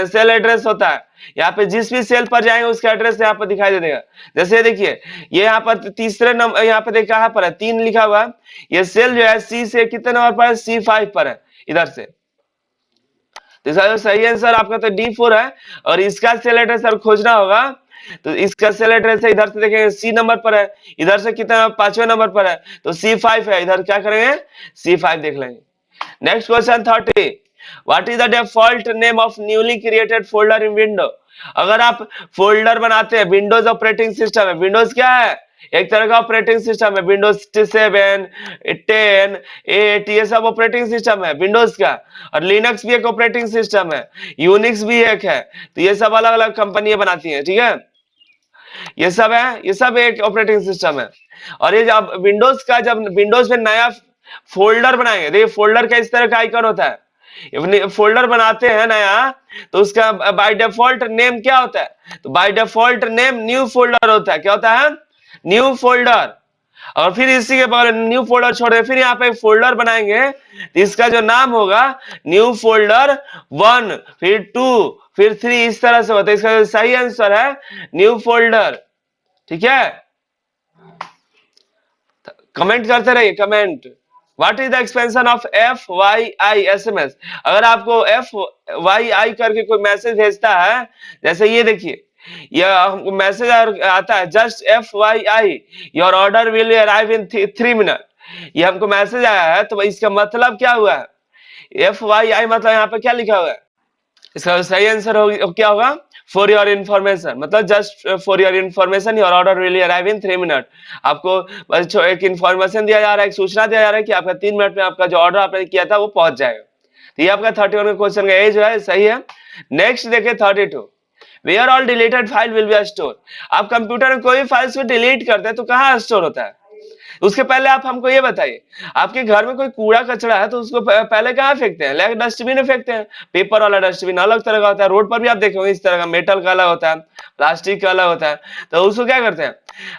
सेल एड्रेस होता है, यहाँ पे जिस भी सेल पर जाएंगे उसका एड्रेस यहाँ पर दिखाई दे देगा। जैसे देखिए ये यहाँ पर तीसरे नंबर, यहाँ पे देखिए कहाँ पर है, 3 लिखा हुआ है, ये सेल जो है सी से कितने नंबर पर है, C5 पर है इधर से, तो इसका सही आंसर आपका तो D4 है। और इसका सेल एड्रेस अगर खोजना होगा तो इसका सेल एड्रेस है, इधर से देखेंगे C नंबर पर है, इधर से कितना 5वें नंबर पर है, तो C5 है, इधर क्या करेंगे C5 देख लेंगे। Next question 30, what is the default name of newly created folder in window. अगर आप फोल्डर बनाते हैं, विंडोज ऑपरेटिंग सिस्टम है, विंडोज क्या है, एक तरह का ऑपरेटिंग सिस्टम है, विंडोज 7, 10, 8, ये सब ऑपरेटिंग सिस्टम है विंडोज का, और लिनक्स भी एक ऑपरेटिंग सिस्टम है, यूनिक्स भी एक है, तो ये सब अलग अलग कंपनियां बनाती हैं, ठीक है, ये सब है, ये सब एक ऑपरेटिंग सिस्टम है। और ये जब विंडोज का, जब विंडोज में नया फोल्डर बनाएंगे, देखिए फोल्डर का इस तरह का आइकन होता है, फोल्डर बनाते हैं नया, तो उसका बाय डिफॉल्ट नेम क्या होता है, तो by default name new folder होता है, क्या होता है, न्यू फोल्डर। और फिर इसी के बगल न्यू फोल्डर छोड़ दे, फिर यहाँ पे फोल्डर बनाएंगे, तो इसका जो नाम होगा न्यू फोल्डर 1, फिर 2, फिर 3, इस तरह से होता है। इसका जो सही आंसर है न्यू फोल्डर, ठीक है, कमेंट करते रहिए, comment. What is the expansion of FYI SMS। अगर आपको FYI करके कोई मैसेज भेजता है, जैसे ये देखिए, यह हमको मैसेज आता है, just FYI your order will arrive in 3 minute, ये हमको मैसेज आया है, तो इसका मतलब क्या हुआ है, FYI मतलब यहाँ पे क्या लिखा हुआ है, इसका सही आंसर क्या होगा, फॉर योर इन्फॉर्मेशन, मतलब just for your information your order will arrive in 3 minute. आपको बस एक इन्फॉर्मेशन दिया जा रहा है, एक सूचना दिया जा रहा है कि आपका 3 मिनट में आपका जो ऑर्डर आपने किया था वो पहुंच जाएगा। तो ये आपका 31 का क्वेश्चन का ए जो है सही है। नेक्स्ट देखिए 32, where all deleted file will be store. आप कंप्यूटर में कोई फाइल्स को डिलीट करते हैं तो कहाँ स्टोर होता है, उसके पहले आप हमको ये बताइए, आपके घर में कोई कूड़ा कचरा है तो उसको पहले कहाँ फेंकते हैं, लाइक डस्टबिन में फेंकते हैं। पेपर वाला डस्टबिन अलग तरह का होता है, रोड पर भी आप देखे होंगे इस तरह का, मेटल का अलग होता है, प्लास्टिक का अलग होता है, तो उसको क्या करते हैं,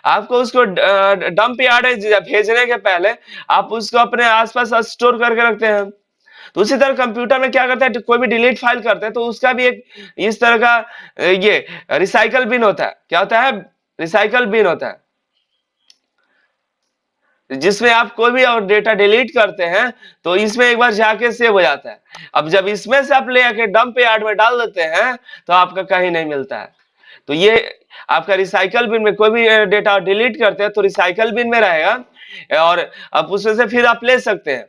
आपको उसको डंप यार्ड भेजने के पहले आप उसको अपने आसपास स्टोर करके रखते हैं। तो उसी तरह कंप्यूटर में क्या करते हैं, कोई भी डिलीट फाइल करते हैं तो उसका भी एक इस तरह का ये रिसाइकल बिन होता है, क्या होता है, रिसाइकल बिन होता है, जिसमें आप कोई भी और डेटा डिलीट करते हैं तो इसमें एक बार जाके सेव हो जाता है। अब जब इसमें से आप ले आके डंप यार्ड में डाल देते हैं तो आपका कहीं नहीं मिलता है। तो ये आपका रिसाइकल बिन में कोई भी डेटा डिलीट करते हैं तो रिसाइकल बिन में रहेगा, और आप उसमें से फिर आप ले सकते हैं।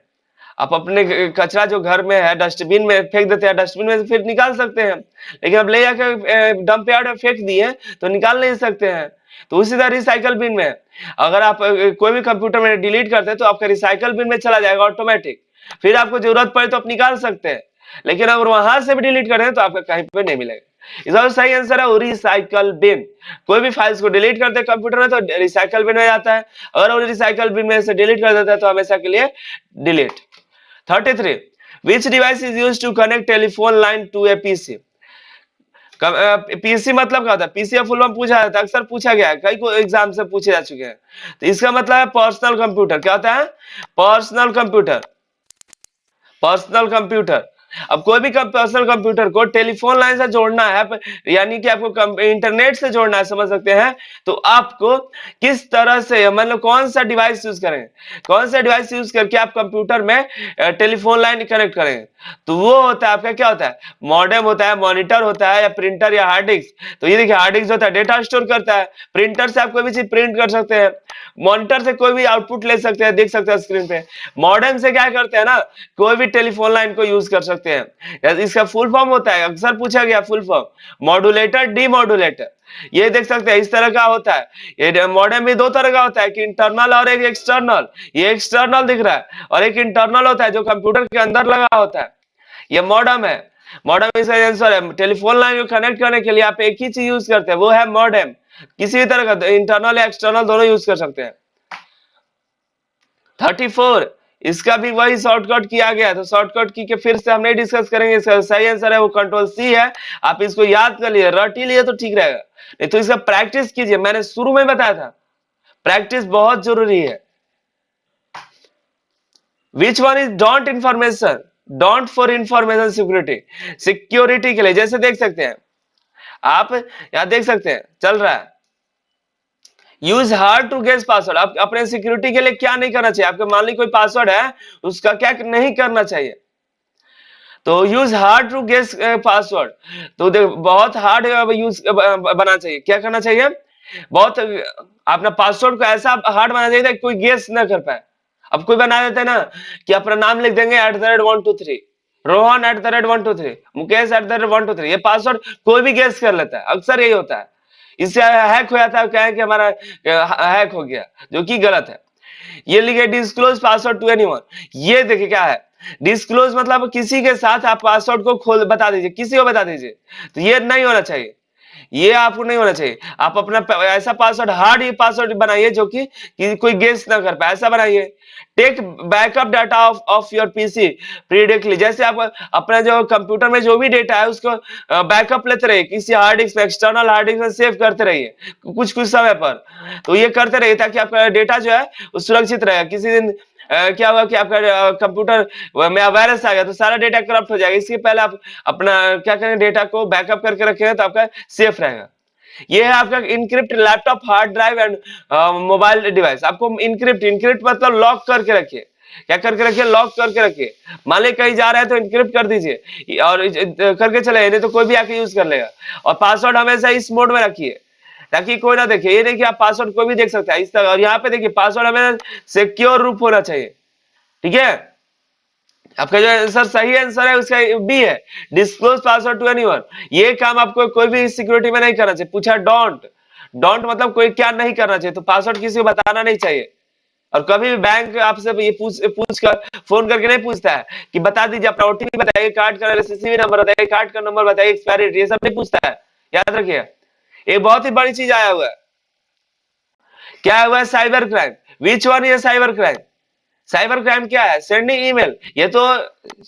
आप अपने कचरा जो घर में है डस्टबिन में फेंक देते हैं, डस्टबिन में से फिर निकाल सकते हैं, लेकिन अब ले जाकर डंप यार्ड में फेंक दिए तो निकाल नहीं सकते हैं। तो उसी तरह रिसाइकल बिन में अगर आप कोई भी कंप्यूटर में डिलीट करते हैं तो आपका रिसाइकल बिन में चला जाएगा ऑटोमेटिक, फिर आपको जरूरत पड़े तो आप निकाल सकते हैं, लेकिन अगर वहां से भी डिलीट कर रहे हैं तो आपका कहीं पे नहीं मिलेगा। इसका सही आंसर है रिसाइकल बिन। कोई भी फाइल्स को डिलीट करते हैं कंप्यूटर में तो रिसाइकल बिन में जाता है, अगर वो रिसाइकल बिन में से डिलीट कर देता है तो हमेशा के लिए delete. 33 which device is used to connect telephone line to a PC. PC मतलब क्या होता है, पीसी का फुल फॉर्म पूछा जाता है, अक्सर पूछा गया है, कई को एग्जाम से पूछे जा चुके हैं। तो इसका मतलब है पर्सनल कंप्यूटर। क्या होता है? Personal computer. Personal computer. अब कोई भी पर्सनल कंप्यूटर को टेलीफोन लाइन से जोड़ना है, यानी कि आपको इंटरनेट से जोड़ना है, समझ सकते हैं, तो आपको किस तरह से, मतलब कौन सा डिवाइस यूज करें, कौन सा डिवाइस यूज करके आप कंप्यूटर में टेलीफोन लाइन कनेक्ट करें, तो वो होता है आपका, क्या होता है, मॉडेम होता है, मॉनिटर होता है, या प्रिंटर या हार्ड डिस्क। तो ये देखिए हार्ड डिस्क होता है डेटा स्टोर करता है, प्रिंटर से आप कोई भी चीज प्रिंट कर सकते हैं, मॉनिटर से कोई भी आउटपुट ले सकते हैं, देख सकते हैं स्क्रीन पे, मॉडेम से क्या करते हैं ना, कोई भी टेलीफोन लाइन को यूज कर सकते हैं। इसका फुल फॉर्म होता है, अक्सर पूछा गया फुल फॉर्म, मॉड्यूलेटर डीमॉड्यूलेटर। ये देख सकते हैं इस तरह का होता है। ये मॉडेम भी दो तरह का होता है, एक इंटरनल और एक एक्सटर्नल। ये एक्सटर्नल दिख रहा है, और एक इंटरनल होता है जो कंप्यूटर के अंदर लगा होता है, ये मॉडेम है। मॉडेम इसका आंसर है। टेलीफोन लाइन को कनेक्ट करने के लिए आप एक ही चीज यूज करते हैं, वो है मॉडेम। किसी भी तरह का इंटरनल या एक्सटर्नल दोनों यूज कर सकते हैं। 34 इसका भी वही शॉर्टकट किया गया है, तो शॉर्टकट की के फिर से हम नहीं डिस्कस करेंगे। इसका सही आंसर है वो कंट्रोल सी है। आप इसको याद कर लिए, रट ही लिए तो ठीक रहेगा, नहीं तो इसका प्रैक्टिस कीजिए। मैंने शुरू में बताया था प्रैक्टिस बहुत जरूरी है। विच one is don't information, don't for information security, security के लिए। जैसे देख सकते हैं आप, यहां देख सकते हैं चल रहा है, use hard to guess password. आप अपने सिक्योरिटी के लिए क्या नहीं करना चाहिए, आपके मान ली कोई पासवर्ड है, उसका क्या नहीं करना चाहिए, तो use hard to guess password. तो देखो बहुत हार्ड यूज बनाना चाहिए, क्या करना चाहिए, बहुत अपना पासवर्ड को ऐसा हार्ड बनाना चाहिए कि कोई गेस ना कर पाए। अब कोई बना देते हैं ना कि अपना नाम लिख देंगे @123, रोहन @123, मुकेश @123, ये पासवर्ड कोई भी गेस कर लेता है, अक्सर यही होता है। इससे हैक हो जाता है, क्या है कि हमारा हैक हो गया, जो कि गलत है। ये लिखे डिस्क्लोज पासवर्ड टू एनीवन। ये देखिए क्या है, डिस्क्लोज मतलब किसी के साथ आप पासवर्ड को खोल बता दीजिए, किसी को बता दीजिए, तो ये नहीं होना चाहिए, ये आपको नहीं होना चाहिए। आप अपना ऐसा पासवर्ड, हार्ड पासवर्ड बनाइए जो कि कोई गेस ना कर पाए, ऐसा बनाइए। Take backup data of your PC predictably. जैसे आप अपना जो कंप्यूटर में जो भी डेटा है उसको बैकअप लेते रहिए, किसी हार्ड डिस्क में, एक्सटर्नल हार्ड डिस्क में सेव करते रहिए कुछ कुछ समय पर। तो ये करते रहिए ताकि आपका डेटा जो है वो सुरक्षित रहेगा। किसी दिन क्या हुआ कि आपका कंप्यूटर में वायरस आ गया तो सारा डेटा करप्ट हो जाएगा। इसके पहले आप अपना क्या करें, डेटा को बैकअप करके रखें तो आपका सेफ रहेगा। ये है आपका encrypt laptop, hard drive and mobile device. आपको इनक्रिप्ट, इनक्रिप्ट मतलब लॉक करके रखिए, क्या करके रखिए, लॉक करके रखिए। मान ली कहीं जा रहे हैं तो इनक्रिप्ट कर दीजिए और करके चले, नहीं तो कोई भी आके यूज कर लेगा। और पासवर्ड हमेशा इस मोड में रखिए ताकि कोई ना देखे। ये नहीं कि आप पासवर्ड कोई भी देख सकता है इस तरह। और यहाँ पे देखिए पासवर्ड हमें सिक्योर रूप होना चाहिए, ठीक है। आपका जो आंसर सही आंसर है उसका बी है, डिस्क्लोज पासवर्ड टू एनीवन। ये काम आपको कोई भी सिक्योरिटी में नहीं करना चाहिए। पूछा डोंट, डोंट मतलब कोई क्या नहीं करना चाहिए, तो पासवर्ड किसी को बताना नहीं चाहिए। और कभी भी बैंक आपसे ये पूछ कर फोन करके नहीं पूछता है कि बता दीजिए अपना ओटीपी बताइए, कार्ड का सीसीवी नंबर बताइए, कार्ड का नंबर बताइए, एक्सपायरी डेट, ये सब नहीं पूछता है, याद रखिए। एक बहुत ही बड़ी चीज आया हुआ है, क्या हुआ है, cyber crime. Which one is cyber crime? Cyber crime क्या है, सेंडिंग ईमेल, ये तो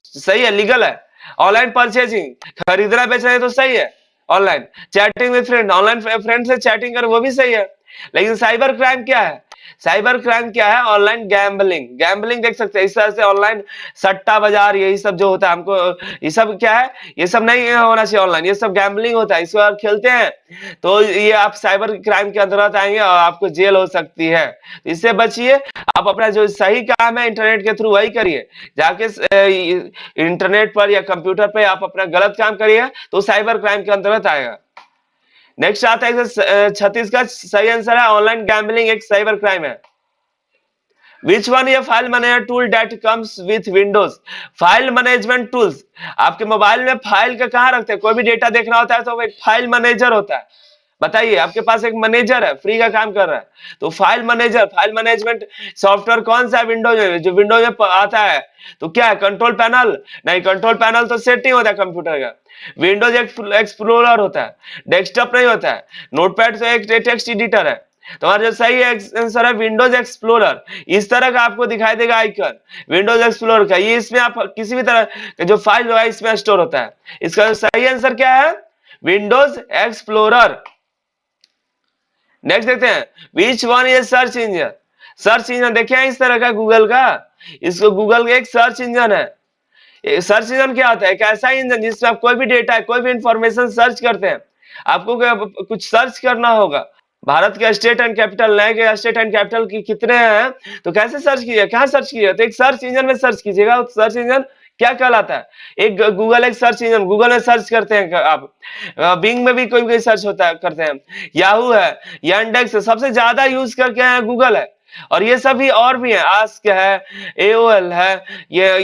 सही है, लीगल है। ऑनलाइन परचेजिंग, खरीदना बेचना, ये तो सही है। Online chatting with friend, online friend से चैटिंग कर, वो भी सही है। लेकिन साइबर क्राइम क्या है, साइबर क्राइम क्या है, ऑनलाइन गैम्बलिंग। गैम्बलिंग देख सकते हैं इस तरह से, ऑनलाइन सट्टा बाजार, यही सब जो होता है, हमको ये सब क्या है, ये सब नहीं होना चाहिए ऑनलाइन, ये सब गैम्बलिंग होता है। इसको आप खेलते हैं तो ये आप साइबर क्राइम के अंतर्गत आएंगे और आपको जेल हो सकती है। इससे बचिए, आप अपना जो सही काम है इंटरनेट के थ्रू वही करिए। जाके इंटरनेट पर या कंप्यूटर पे आप अपना गलत काम करिए तो साइबर क्राइम के अंतर्गत आएगा। नेक्स्ट आता है 36 का सही आंसर है, ऑनलाइन गैम्बलिंग एक साइबर क्राइम है। विच वन ये file manager tool that comes with Windows. File management tools, आपके मोबाइल में फाइल का कहां रखते हैं, कोई भी डेटा देखना होता है तो एक फाइल मैनेजर होता है। बताइए, आपके पास एक मैनेजर है, फ्री का काम कर रहा है, तो file manager, file management software कौन सा है विंडोज में, जो विंडोज में आता है, तो क्या है, कंट्रोल पैनल? नहीं, कंट्रोल पैनल तो सेटिंग होता है कंप्यूटर का, विंडोज एक्सप्लोरर होता है, डेस्कटॉप नहीं होता है, नोटपैड तो एक टेक्स्ट एडिटर है। तुम्हारा जो सही आंसर है विंडोज एक्सप्लोरर। इस तरह का आपको दिखाई देगा आइकन विंडोज एक्सप्लोरर का, ये इसमें आप किसी भी तरह का जो फाइल होगा इसमें स्टोर होता है। इसका सही आंसर क्या है? Windows explorer. नेक्स्ट देखते हैं, विच one is search engine? Search engine देखे हैं इस तरह का गूगल का, इसको गूगल का एक सर्च इंजन है। सर्च इंजन क्या होता है? एक ऐसा इंजन जिसमें आप कोई भी डेटा, कोई भी इंफॉर्मेशन सर्च करते हैं, आपको कुछ सर्च करना होगा। भारत के स्टेट एंड कैपिटल, नए के स्टेट एंड कैपिटल की कितने हैं, तो कैसे सर्च कीजिए, कहां सर्च कीजिए, तो एक सर्च इंजन में सर्च कीजिएगा। सर्च इंजन क्या कहलाता है? एक गूगल एक सर्च इंजन, गूगल में सर्च करते हैं आप, बिंग में भी कोई कोई सर्च होता है, करते हैं, याहू है, यांडेक्स है, सबसे ज्यादा यूज करके हैं गूगल है। और ये सभी और भी है, आस्क है, एओएल है, ये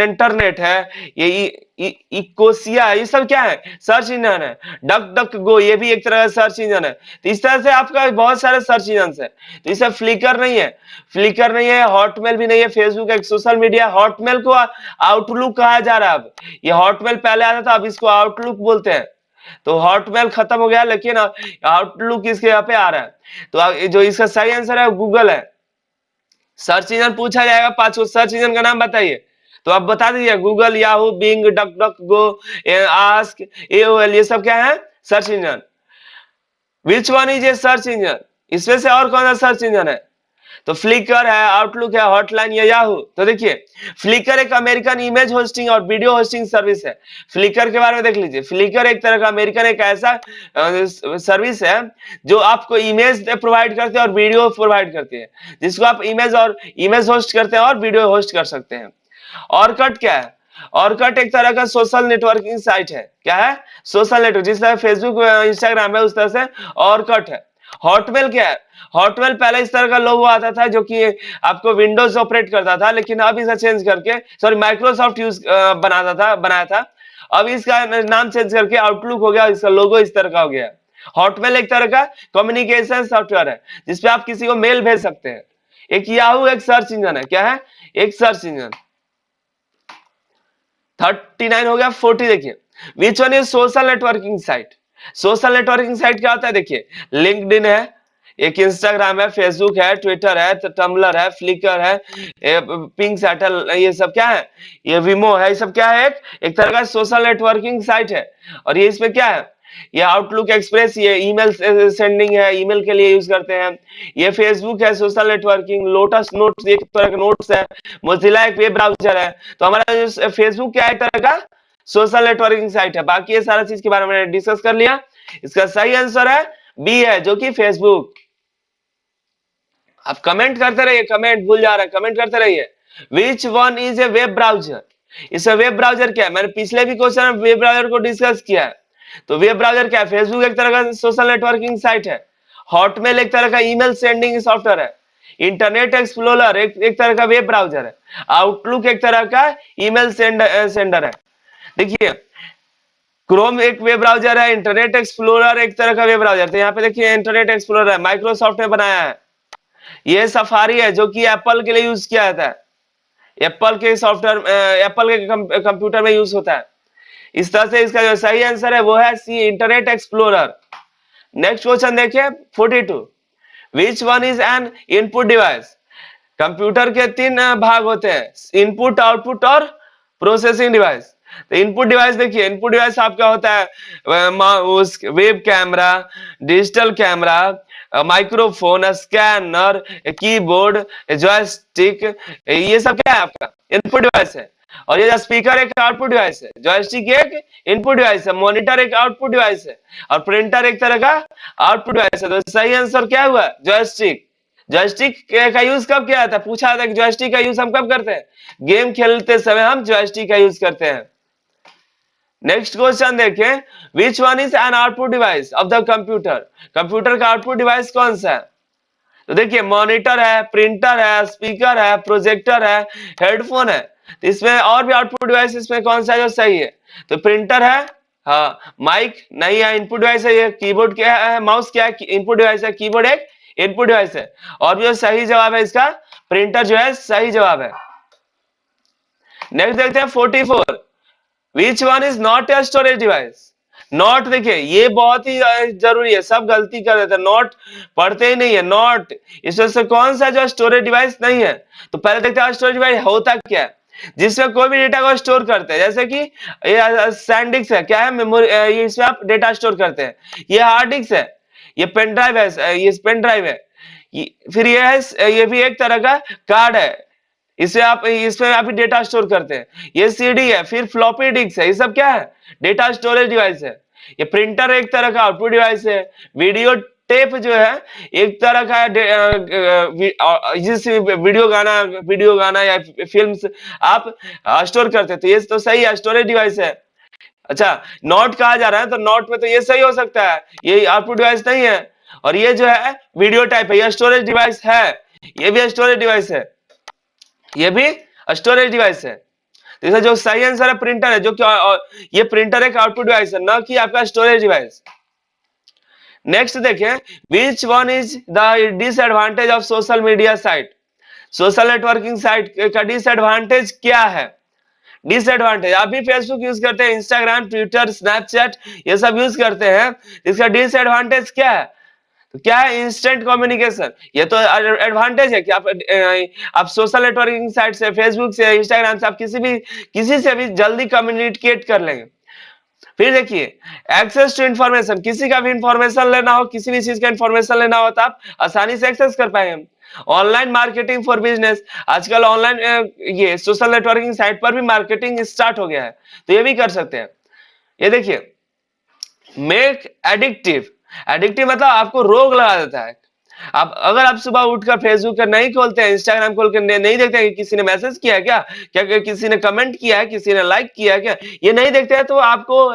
इंटरनेट है, ये इकोसिया है, ये सब क्या है? सर्च इंजन है। डक डक गो ये भी एक तरह का सर्च इंजन है। तो इस तरह से आपका बहुत सारे सर्च इंजन है। तो इसे फ्लिकर नहीं है, फ्लिकर नहीं है, हॉटमेल भी नहीं है, फेसबुक एक सोशल मीडिया, हॉटमेल को आउटलुक कहा जा रहा है अब। ये हॉटमेल पहले आता था, अब इसको आउटलुक बोलते हैं। तो हॉटमेल खत्म हो गया, लेकिन आउटलुक इसके यहाँ पे आ रहा है। तो जो इसका सही आंसर है गूगल है। सर्च इंजन पूछा जाएगा, 5 सर्च इंजन का नाम बताइए, तो आप बता दीजिए, Google, Yahoo, Bing, DuckDuckGo, ask, AOL, ये सब क्या है? Search engine. Which one is a search engine? इसमें से और कौन सा सर्च इंजन है? तो फ्लिकर है, आउटलुक है, हॉटलाइन या याहू। तो देखिए, फ्लिकर एक अमेरिकन इमेज होस्टिंग और वीडियो होस्टिंग सर्विस है। फ्लिकर के बारे में देख लीजिए, फ्लिकर एक तरह का अमेरिकन एक ऐसा सर्विस है जो आपको इमेज प्रोवाइड करते हैं और वीडियो प्रोवाइड करती है, जिसको आप इमेज होस्ट करते हैं और वीडियो होस्ट कर सकते हैं। ऑरकट क्या है? ऑरकट एक तरह का सोशल नेटवर्किंग साइट है। क्या है? सोशल नेटवर्क, जिस तरह फेसबुक इंस्टाग्राम है उस तरह से ऑरकट है। हॉटमेल क्या है? हॉटमेल पहले इस तरह का लोगो आता था जो कि आपको विंडोज ऑपरेट करता था, लेकिन अब इसे चेंज करके, सॉरी, माइक्रोसॉफ्ट बनाया था। अब इसका नाम चेंज करके आउटलुक हो गया, इसका लोगो इस तरह का हो गया। हॉटमेल एक तरह का कम्युनिकेशन सॉफ्टवेयर है जिसपे आप किसी को मेल भेज सकते हैं। एक याहू एक सर्च इंजन है। क्या है? एक सर्च इंजन। 39 हो गया। 40 देखिए, विच one is social networking site? Social networking site क्या होता है? देखिए, लिंक्डइन है, एक इंस्टाग्राम है, फेसबुक है, ट्विटर है, टम्बलर है, फ्लिकर है, पिंक सैटल, ये सब क्या है? ये विमो है, ये सब क्या है? एक तरह का सोशल नेटवर्किंग साइट है। और ये इसमें क्या है? ये आउटलुक एक्सप्रेस, ये ईमेल सेंडिंग है, ईमेल के लिए यूज करते हैं। ये फेसबुक है, सोशल नेटवर्किंग, लोटस नोट्स एक तरह का नोट्स है, मोजिला एक वेब ब्राउजर है। तो हमारा जो फेसबुक क्या है? एक तरह का सोशल नेटवर्किंग साइट है। बाकी ये सारा चीज के बारे में डिस्कस कर लिया। इसका सही आंसर है बी है, जो कि फेसबुक। आप कमेंट करते रहिए, कमेंट भूल जा रहे हैं, कमेंट करते रहिए। विच one is A web browser? इसका वेब ब्राउजर क्या है? मैंने पिछले भी क्वेश्चन में वेब ब्राउजर को डिस्कस किया है। तो वेब ब्राउजर क्या है? फेसबुक एक तरह का सोशल नेटवर्किंग साइट है। हॉटमेल एक तरह का ईमेल सेंडिंग सॉफ्टवेयर है। इंटरनेट एक्सप्लोरर एक तरह का वेब ब्राउजर है। आउटलुक एक तरह का ईमेल सेंडर है। देखिए, क्रोम एक वेब ब्राउजर है, इंटरनेट एक्सप्लोरर एक तरह का वेब ब्राउजर। तो यहाँ पे देखिए, इंटरनेट एक्सप्लोरर है, माइक्रोसॉफ्ट ने बनाया है। ये सफारी है जो कि एप्पल के लिए यूज किया जाता है, एप्पल के सॉफ्टवेयर, एप्पल के कंप्यूटर में यूज होता है। इस तरह से इसका जो सही आंसर है वो है सी, इंटरनेट एक्सप्लोरर। नेक्स्ट क्वेश्चन देखिए, 42। विच one is an input device? Computer के 3 भाग होते हैं, इनपुट, आउटपुट और प्रोसेसिंग डिवाइस। तो इनपुट डिवाइस देखिए, इनपुट डिवाइस आपका होता है mouse, web camera, digital camera, microphone, scanner, keyboard, joystick, ये सब क्या है? आपका इनपुट डिवाइस है। और ये स्पीकर एक आउटपुट डिवाइस है, जॉयस्टिक एक इनपुट डिवाइस है, मॉनिटर एक आउटपुट डिवाइस है, और प्रिंटर एक तरह का आउटपुट डिवाइस है। तो सही आंसर क्या हुआ? जॉयस्टिक। जॉयस्टिक का यूज कब किया था? पूछा था कि जॉयस्टिक का यूज हम कब करते हैं? गेम खेलते समय हम जॉयस्टिक का यूज करते हैं। नेक्स्ट क्वेश्चन देखें, विच one is an output device of the computer? Computer का आउटपुट डिवाइस कौन सा है? तो देखिए, मॉनिटर है, प्रिंटर है, स्पीकर है, प्रोजेक्टर है, हेडफोन है। तो इसमें और भी आउटपुट डिवाइस, इसमें कौन सा है जो सही है? तो प्रिंटर है, हाँ, माइक नहीं है, इनपुट डिवाइस है। ये कीबोर्ड क्या है, माउस क्या है, इनपुट डिवाइस है। कीबोर्ड एक इनपुट डिवाइस है। और जो सही जवाब है इसका प्रिंटर जो है सही जवाब है। नेक्स्ट देखते हैं 44। विच one is not a storage device. Not देखिए ये बहुत ही जरूरी है, सब गलती कर देते हैं, नॉट पढ़ते ही नहीं है। नॉट इसमें से कौन सा जो स्टोरेज डिवाइस नहीं है। तो पहले देखते हैं स्टोरेज डिवाइस होता क्या है, जिसमें कोई भी डेटा को स्टोर करते हैं। जैसे कि ये सैंडिक्स है, क्या है, मेमोरी, ये इसमें आप डेटा स्टोर करते हैं। ये हार्ड डिस्क है, ये पेन ड्राइव है, ये पेन ड्राइव है। फिर ये है, ये भी एक तरह का कार्ड है, इसे आप इसमें आप डेटा स्टोर करते हैं। ये सीडी है, फिर फ्लॉपी डिस्क है, ये सब क्या है, डेटा स्टोरेज डिवाइस है। ये प्रिंटर एक तरह का आउटपुट डिवाइस है। वीडियो टेप जो है एक तरह का जिस वीडियो गाना या फिल्म्स आप स्टोर करते हैं, तो ये तो सही है, स्टोरेज डिवाइस है। अच्छा, नॉट कहा जा रहा है, तो नॉट में तो ये सही हो सकता है, ये आउटपुट डिवाइस नहीं है। और ये जो है वीडियो टाइप है, ये स्टोरेज डिवाइस है, ये भी स्टोरेज डिवाइस है, ये भी स्टोरेज डिवाइस है। तो जो सही आंसर है प्रिंटर है, जो कि ये प्रिंटर एक आउटपुट डिवाइस है, ना कि आपका स्टोरेज डिवाइस। नेक्स्ट देखें, विच one is the disadvantage of social media site. Social networking site का डिसएडवांटेज क्या है। डिसएडवांटेज, आप भी फेसबुक यूज करते हैं, इंस्टाग्राम, ट्विटर, स्नैपचैट, ये सब यूज करते हैं, इसका डिसएडवांटेज क्या है। तो क्या है, इंस्टेंट कम्युनिकेशन। ये तो एडवांटेज है कि आप सोशल नेटवर्किंग साइट से, फेसबुक से, इंस्टाग्राम से आप किसी से भी जल्दी कम्युनिकेट कर लेंगे। फिर देखिए, एक्सेस टू इंफॉर्मेशन, किसी का भी इंफॉर्मेशन लेना हो, किसी भी चीज का इंफॉर्मेशन लेना हो तो आप आसानी से एक्सेस कर पाएंगे। ऑनलाइन मार्केटिंग फॉर बिजनेस, आजकल ऑनलाइन ये सोशल नेटवर्किंग साइट पर भी मार्केटिंग स्टार्ट हो गया है, तो ये भी कर सकते हैं। ये देखिए, मेक एडिक्टिव, एडिक्टिव मतलब आपको रोग लगा देता है। आप अगर आप सुबह उठकर फेसबुक का नहीं खोलते हैं, इंस्टाग्राम खोल कर नहीं देखते हैं कि किसी ने मैसेज किया है क्या, क्या किसी ने कमेंट किया है, किसी ने लाइक किया है क्या, ये नहीं देखते हैं, तो आपको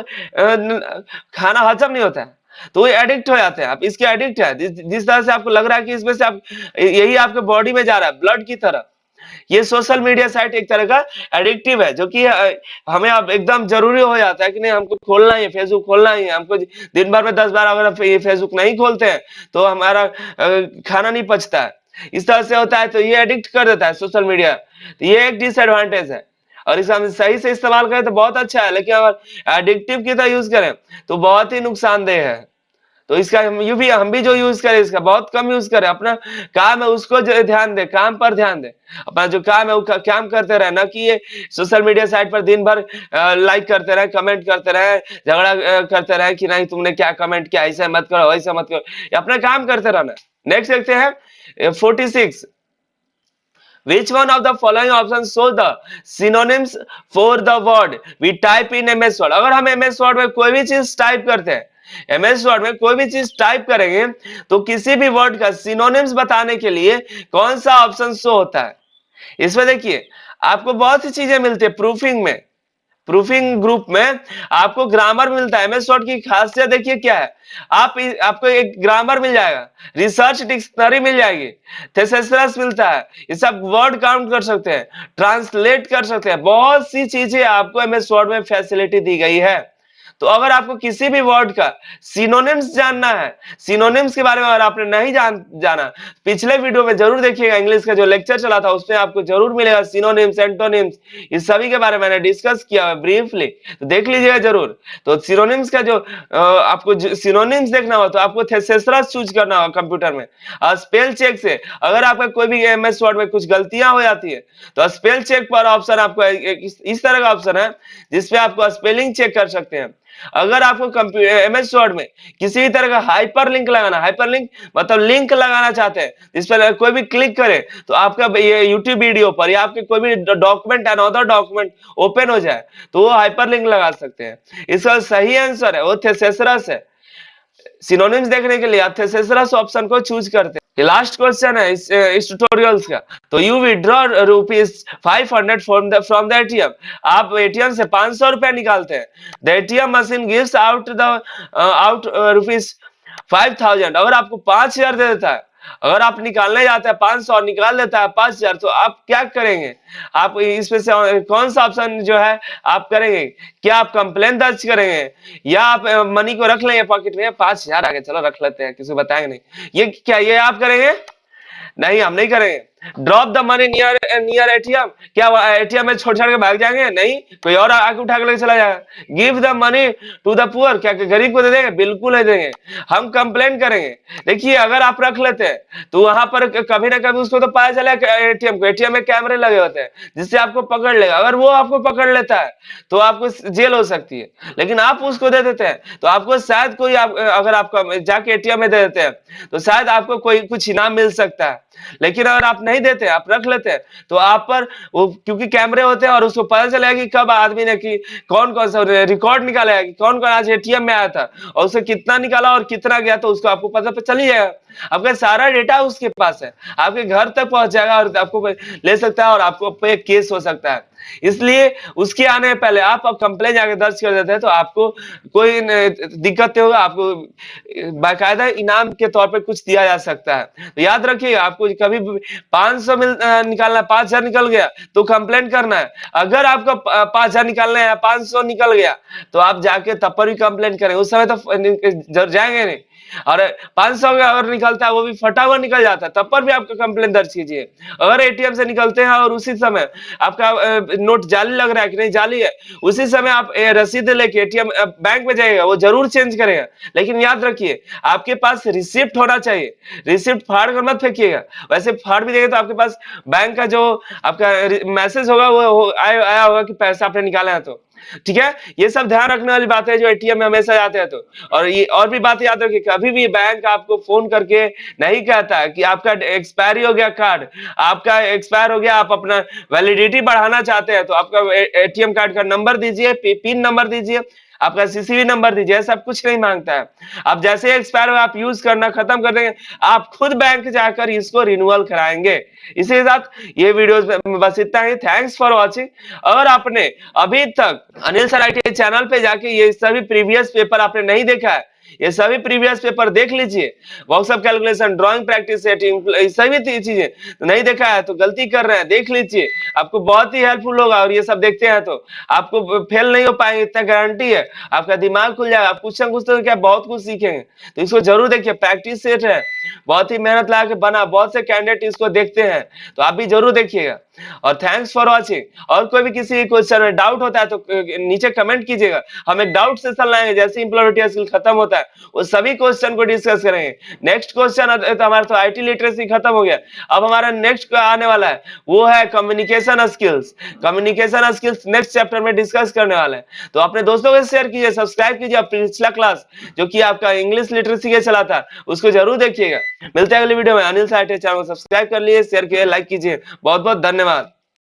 खाना हजम नहीं होता है, तो वो एडिक्ट हो जाते हैं। आप इसके एडिक्ट है, जिस तरह से आपको लग रहा है कि इसमें से आप यही आपके बॉडी में जा रहा है, ब्लड की तरह। ये सोशल मीडिया साइट एक तरह का एडिक्टिव है, जो कि हमें अब एकदम जरूरी हो जाता है कि नहीं, हमको खोलना ही है, फेसबुक खोलना ही है। हमको दिन भर में 10 बार अगर हम ये फेसबुक नहीं खोलते हैं तो हमारा खाना नहीं पचता है, इस तरह से होता है। तो ये एडिक्ट कर देता है सोशल मीडिया, तो ये एक डिसएडवांटेज है। और इसे हम सही से इस्तेमाल करें तो बहुत अच्छा है, लेकिन अगर एडिक्टिव की तरह यूज करें तो बहुत ही नुकसानदेह है। तो इसका हम भी जो यूज करें, इसका बहुत कम यूज करें। अपना काम है उसको ध्यान दे, काम पर ध्यान दे, अपना जो काम है वो काम करते रहे, ना कि ये सोशल मीडिया साइट पर दिन भर लाइक करते रहे, कमेंट करते रहे, झगड़ा करते रहे कि नहीं तुमने क्या कमेंट किया, ऐसा मत करो, वैसा मत करो, अपना काम करते रहना। नेक्स्ट देखते हैं 46। Which one of the following options show the synonyms for the word we type in MS Word। अगर हम MS Word में कोई भी चीज टाइप करते हैं, MS Word में कोई भी चीज टाइप करेंगे, तो किसी भी वर्ड का सिनोनिम्स बताने के लिए कौन सा ऑप्शन शो होता है। इसमें देखिए, आपको बहुत सी चीजें मिलती है प्रूफिंग में, प्रूफिंग ग्रुप में आपको ग्रामर मिलता है। एमएस वर्ड की खासियत देखिए क्या है, आपको एक ग्रामर मिल जाएगा, रिसर्च डिक्शनरी मिल जाएगी, थेसेसरस मिलता है, ये सब वर्ड काउंट कर सकते हैं, ट्रांसलेट कर सकते हैं, बहुत सी चीजें आपको एमएस वर्ड में फैसिलिटी दी गई है। तो अगर आपको किसी भी वर्ड का सिनोनिम्स जानना है, सिनोनिम्स के बारे में अगर आपने नहीं जाना, पिछले वीडियो में जरूर देखिएगा, इंग्लिश का जो लेक्चर चला था उसमें आपको जरूर मिलेगा सिनोनिम्स, एंटोनिम्स, इस सभी के बारे में मैंने डिस्कस किया है ब्रीफली, तो देख लीजिएगा जरूर। तो सिनोनिम्स का जो आपको सिनोनिम्स देखना हो तो आपको थेसेसरस चूज करना होगा कंप्यूटर में। स्पेल चेक से अगर आपका कोई भी एमएस वर्ड में कुछ गलतियां हो जाती है तो स्पेल चेक पर ऑप्शन आपको इस तरह का ऑप्शन है जिसपे आपको स्पेलिंग चेक कर सकते हैं। अगर आपको एमएस वर्ड में किसी भी तरह का हाइपर लिंक लगाना, हाइपर लिंक मतलब लिंक लगाना चाहते हैं जिस पर कोई भी क्लिक करे तो आपका ये यूट्यूब वीडियो पर या आपके कोई भी डॉक्यूमेंट, अनदर डॉक्यूमेंट ओपन हो जाए, तो वो हाइपर लिंक लगा सकते हैं। इसका सही आंसर है वो थेसेसरस है। सिनोनिम्स देखने के लिए आप थेसेसरस ऑप्शन को चूज करते हैं। लास्ट क्वेश्चन है इस ट्यूटोरियल्स का। तो you withdraw ₹500 from the ATM. आप एटीएम से 500 रुपए निकालते हैं। The ATM machine gives out ₹5000। अगर आपको 5000 दे देता है अगर आप निकालने जाते हैं 500 और निकाल लेता है 5000, तो आप क्या करेंगे? आप इसमें से कौन सा ऑप्शन जो है आप करेंगे? क्या आप कंप्लेन दर्ज करेंगे या आप मनी को रख लेंगे पॉकेट में? 5000 आ गए, चलो रख लेते हैं, किसी को बताएंगे नहीं। ये क्या ये आप करेंगे? नहीं, हम नहीं करेंगे। Drop the money near near ATM, क्या एटीएम में छोड़ छाड़ के भाग जाएंगे? नहीं, कोई और आके उठा के लेके चला जाएगा। Give the money to the poor, क्या गरीब को दे देंगे? बिल्कुल नहीं देंगे, हम कंप्लेन करेंगे। देखिए, अगर आप रख लेते हैं तो वहां पर कभी ना कभी उसको तो पाया चलेगा एटीएम को। एटीएम में कैमरे लगे होते हैं जिससे आपको पकड़ लेगा। अगर वो आपको पकड़ लेता है तो आपको जेल हो सकती है। लेकिन आप उसको दे देते हैं तो आपको शायद कोई अगर आपका जाके एटीएम में दे देते हैं तो शायद आपको कोई कुछ इनाम मिल सकता है। लेकिन अगर आप नहीं देते, आप रख लेते हैं, तो आप पर वो क्योंकि कैमरे होते हैं और उसको पता चलेगा कि कब आदमी ने कि कौन कौन सा रिकॉर्ड निकाला है कि कौन कौन आज एटीएम में आया था और उसे कितना निकाला और कितना गया, तो उसको आपको पता चल ही जाएगा। आपका सारा डेटा उसके पास है, आपके घर तक पहुंच जाएगा और आपको ले सकता है और आपको पे केस हो सकता है। इसलिए उसके आने से पहले आप कंप्लेन जाके दर्ज कर देते हैं तो आपको कोई दिक्कत नहीं होगा। आपको बाकायदा इनाम के तौर पे कुछ दिया जा सकता है। तो याद रखिएगा, आपको कभी 500 निकालना, 5000 निकल गया तो कंप्लेंट करना है। अगर आपका 5000 निकालना है, 500 निकल गया, तो आप जाके तब पर भी कंप्लेंट करें। उस समय तो जाएंगे नहीं। और 500 का अगर निकलता है, वो भी फटा हुआ निकल जाता है, तब पर भी आपका कंप्लेंट दर्ज कीजिए। अगर एटीएम से निकलते हैं और उसी समय आपका नोट जाली लग रहा है कि नहीं जाली है, उसी समय आप रसीद लेके एटीएम बैंक में जाइएगा, वो जरूर चेंज करेगा। लेकिन याद रखिए, आपके पास रिसिप्ट होना चाहिए। रिसिप्ट फाड़ कर मत फेंकिएगा। वैसे फाड़ भी देंगे तो आपके पास बैंक का जो आपका मैसेज होगा वो आया होगा कि पैसा आपने निकाला है। तो ठीक है, ये सब ध्यान रखने वाली बात है जो एटीएम में हमेशा जाते हैं। तो और ये और भी बात याद रखिए, कभी भी बैंक आपको फोन करके नहीं कहता है कि आपका एक्सपायरी हो गया कार्ड, आपका एक्सपायर हो गया, आप अपना वैलिडिटी बढ़ाना चाहते हैं तो आपका एटीएम कार्ड का नंबर दीजिए, पिन नंबर दीजिए, आपका सीसीवी नंबर दीजिए। सब कुछ नहीं मांगता है। आप जैसे एक्सपायर हो, आप यूज करना खत्म कर देंगे, आप खुद बैंक जाकर इसको रिन्यूअल कराएंगे। इसी के साथ ये वीडियो में बस इतना ही। Thanks for watching. अगर आपने अभी तक अनिल सर आईटी चैनल पे जाके ये सभी प्रीवियस पेपर आपने नहीं देखा है, ये सभी प्रीवियस पेपर देख लीजिए। Workshop calculation, drawing practice setting, सभी चीजें नहीं देखा है तो गलती कर रहे हैं, देख लीजिए, आपको बहुत ही हेल्पफुल होगा। और ये सब देखते हैं तो आपको फेल नहीं हो पाएंगे, इतना गारंटी है। आपका दिमाग खुल जाएगा, आप कुछ ना कुछ तो क्या बहुत कुछ सीखेंगे। तो इसको जरूर देखिए, प्रैक्टिस सेट है, बहुत ही मेहनत लगा के बना, बहुत से कैंडिडेट इसको देखते हैं, तो आप भी जरूर देखिएगा। और थैंक्स फॉर वॉचिंग। और कोई भी किसी क्वेश्चन में डाउट होता है तो नीचे कमेंट कीजिएगा। हम एक डाउट सेशन लाएंगे, जैसे इंप्लीमेंटेशन स्किल खत्म होता है वो सभी क्वेश्चन को डिस्कस करेंगे। नेक्स्ट क्वेश्चन तो हमारा तो आईटी लिटरेसी खत्म हो गया, अब हमारा नेक्स्ट आने वाला है वो है communication skills. Communication skills next chapter में डिस्कस करने वाले हैं। तो अपने दोस्तों को शेयर कीजिए, सब्सक्राइब कीजिए। पिछला क्लास जो कि आपका इंग्लिश लिटरेसी के चला था उसको जरूर देखिएगा। मिलते हैं अगली वीडियो में। अनिल सर आईटी चैनल को सब्सक्राइब कर लीजिए, शेयर कीजिए, लाइक कीजिए। बहुत बहुत धन्यवाद।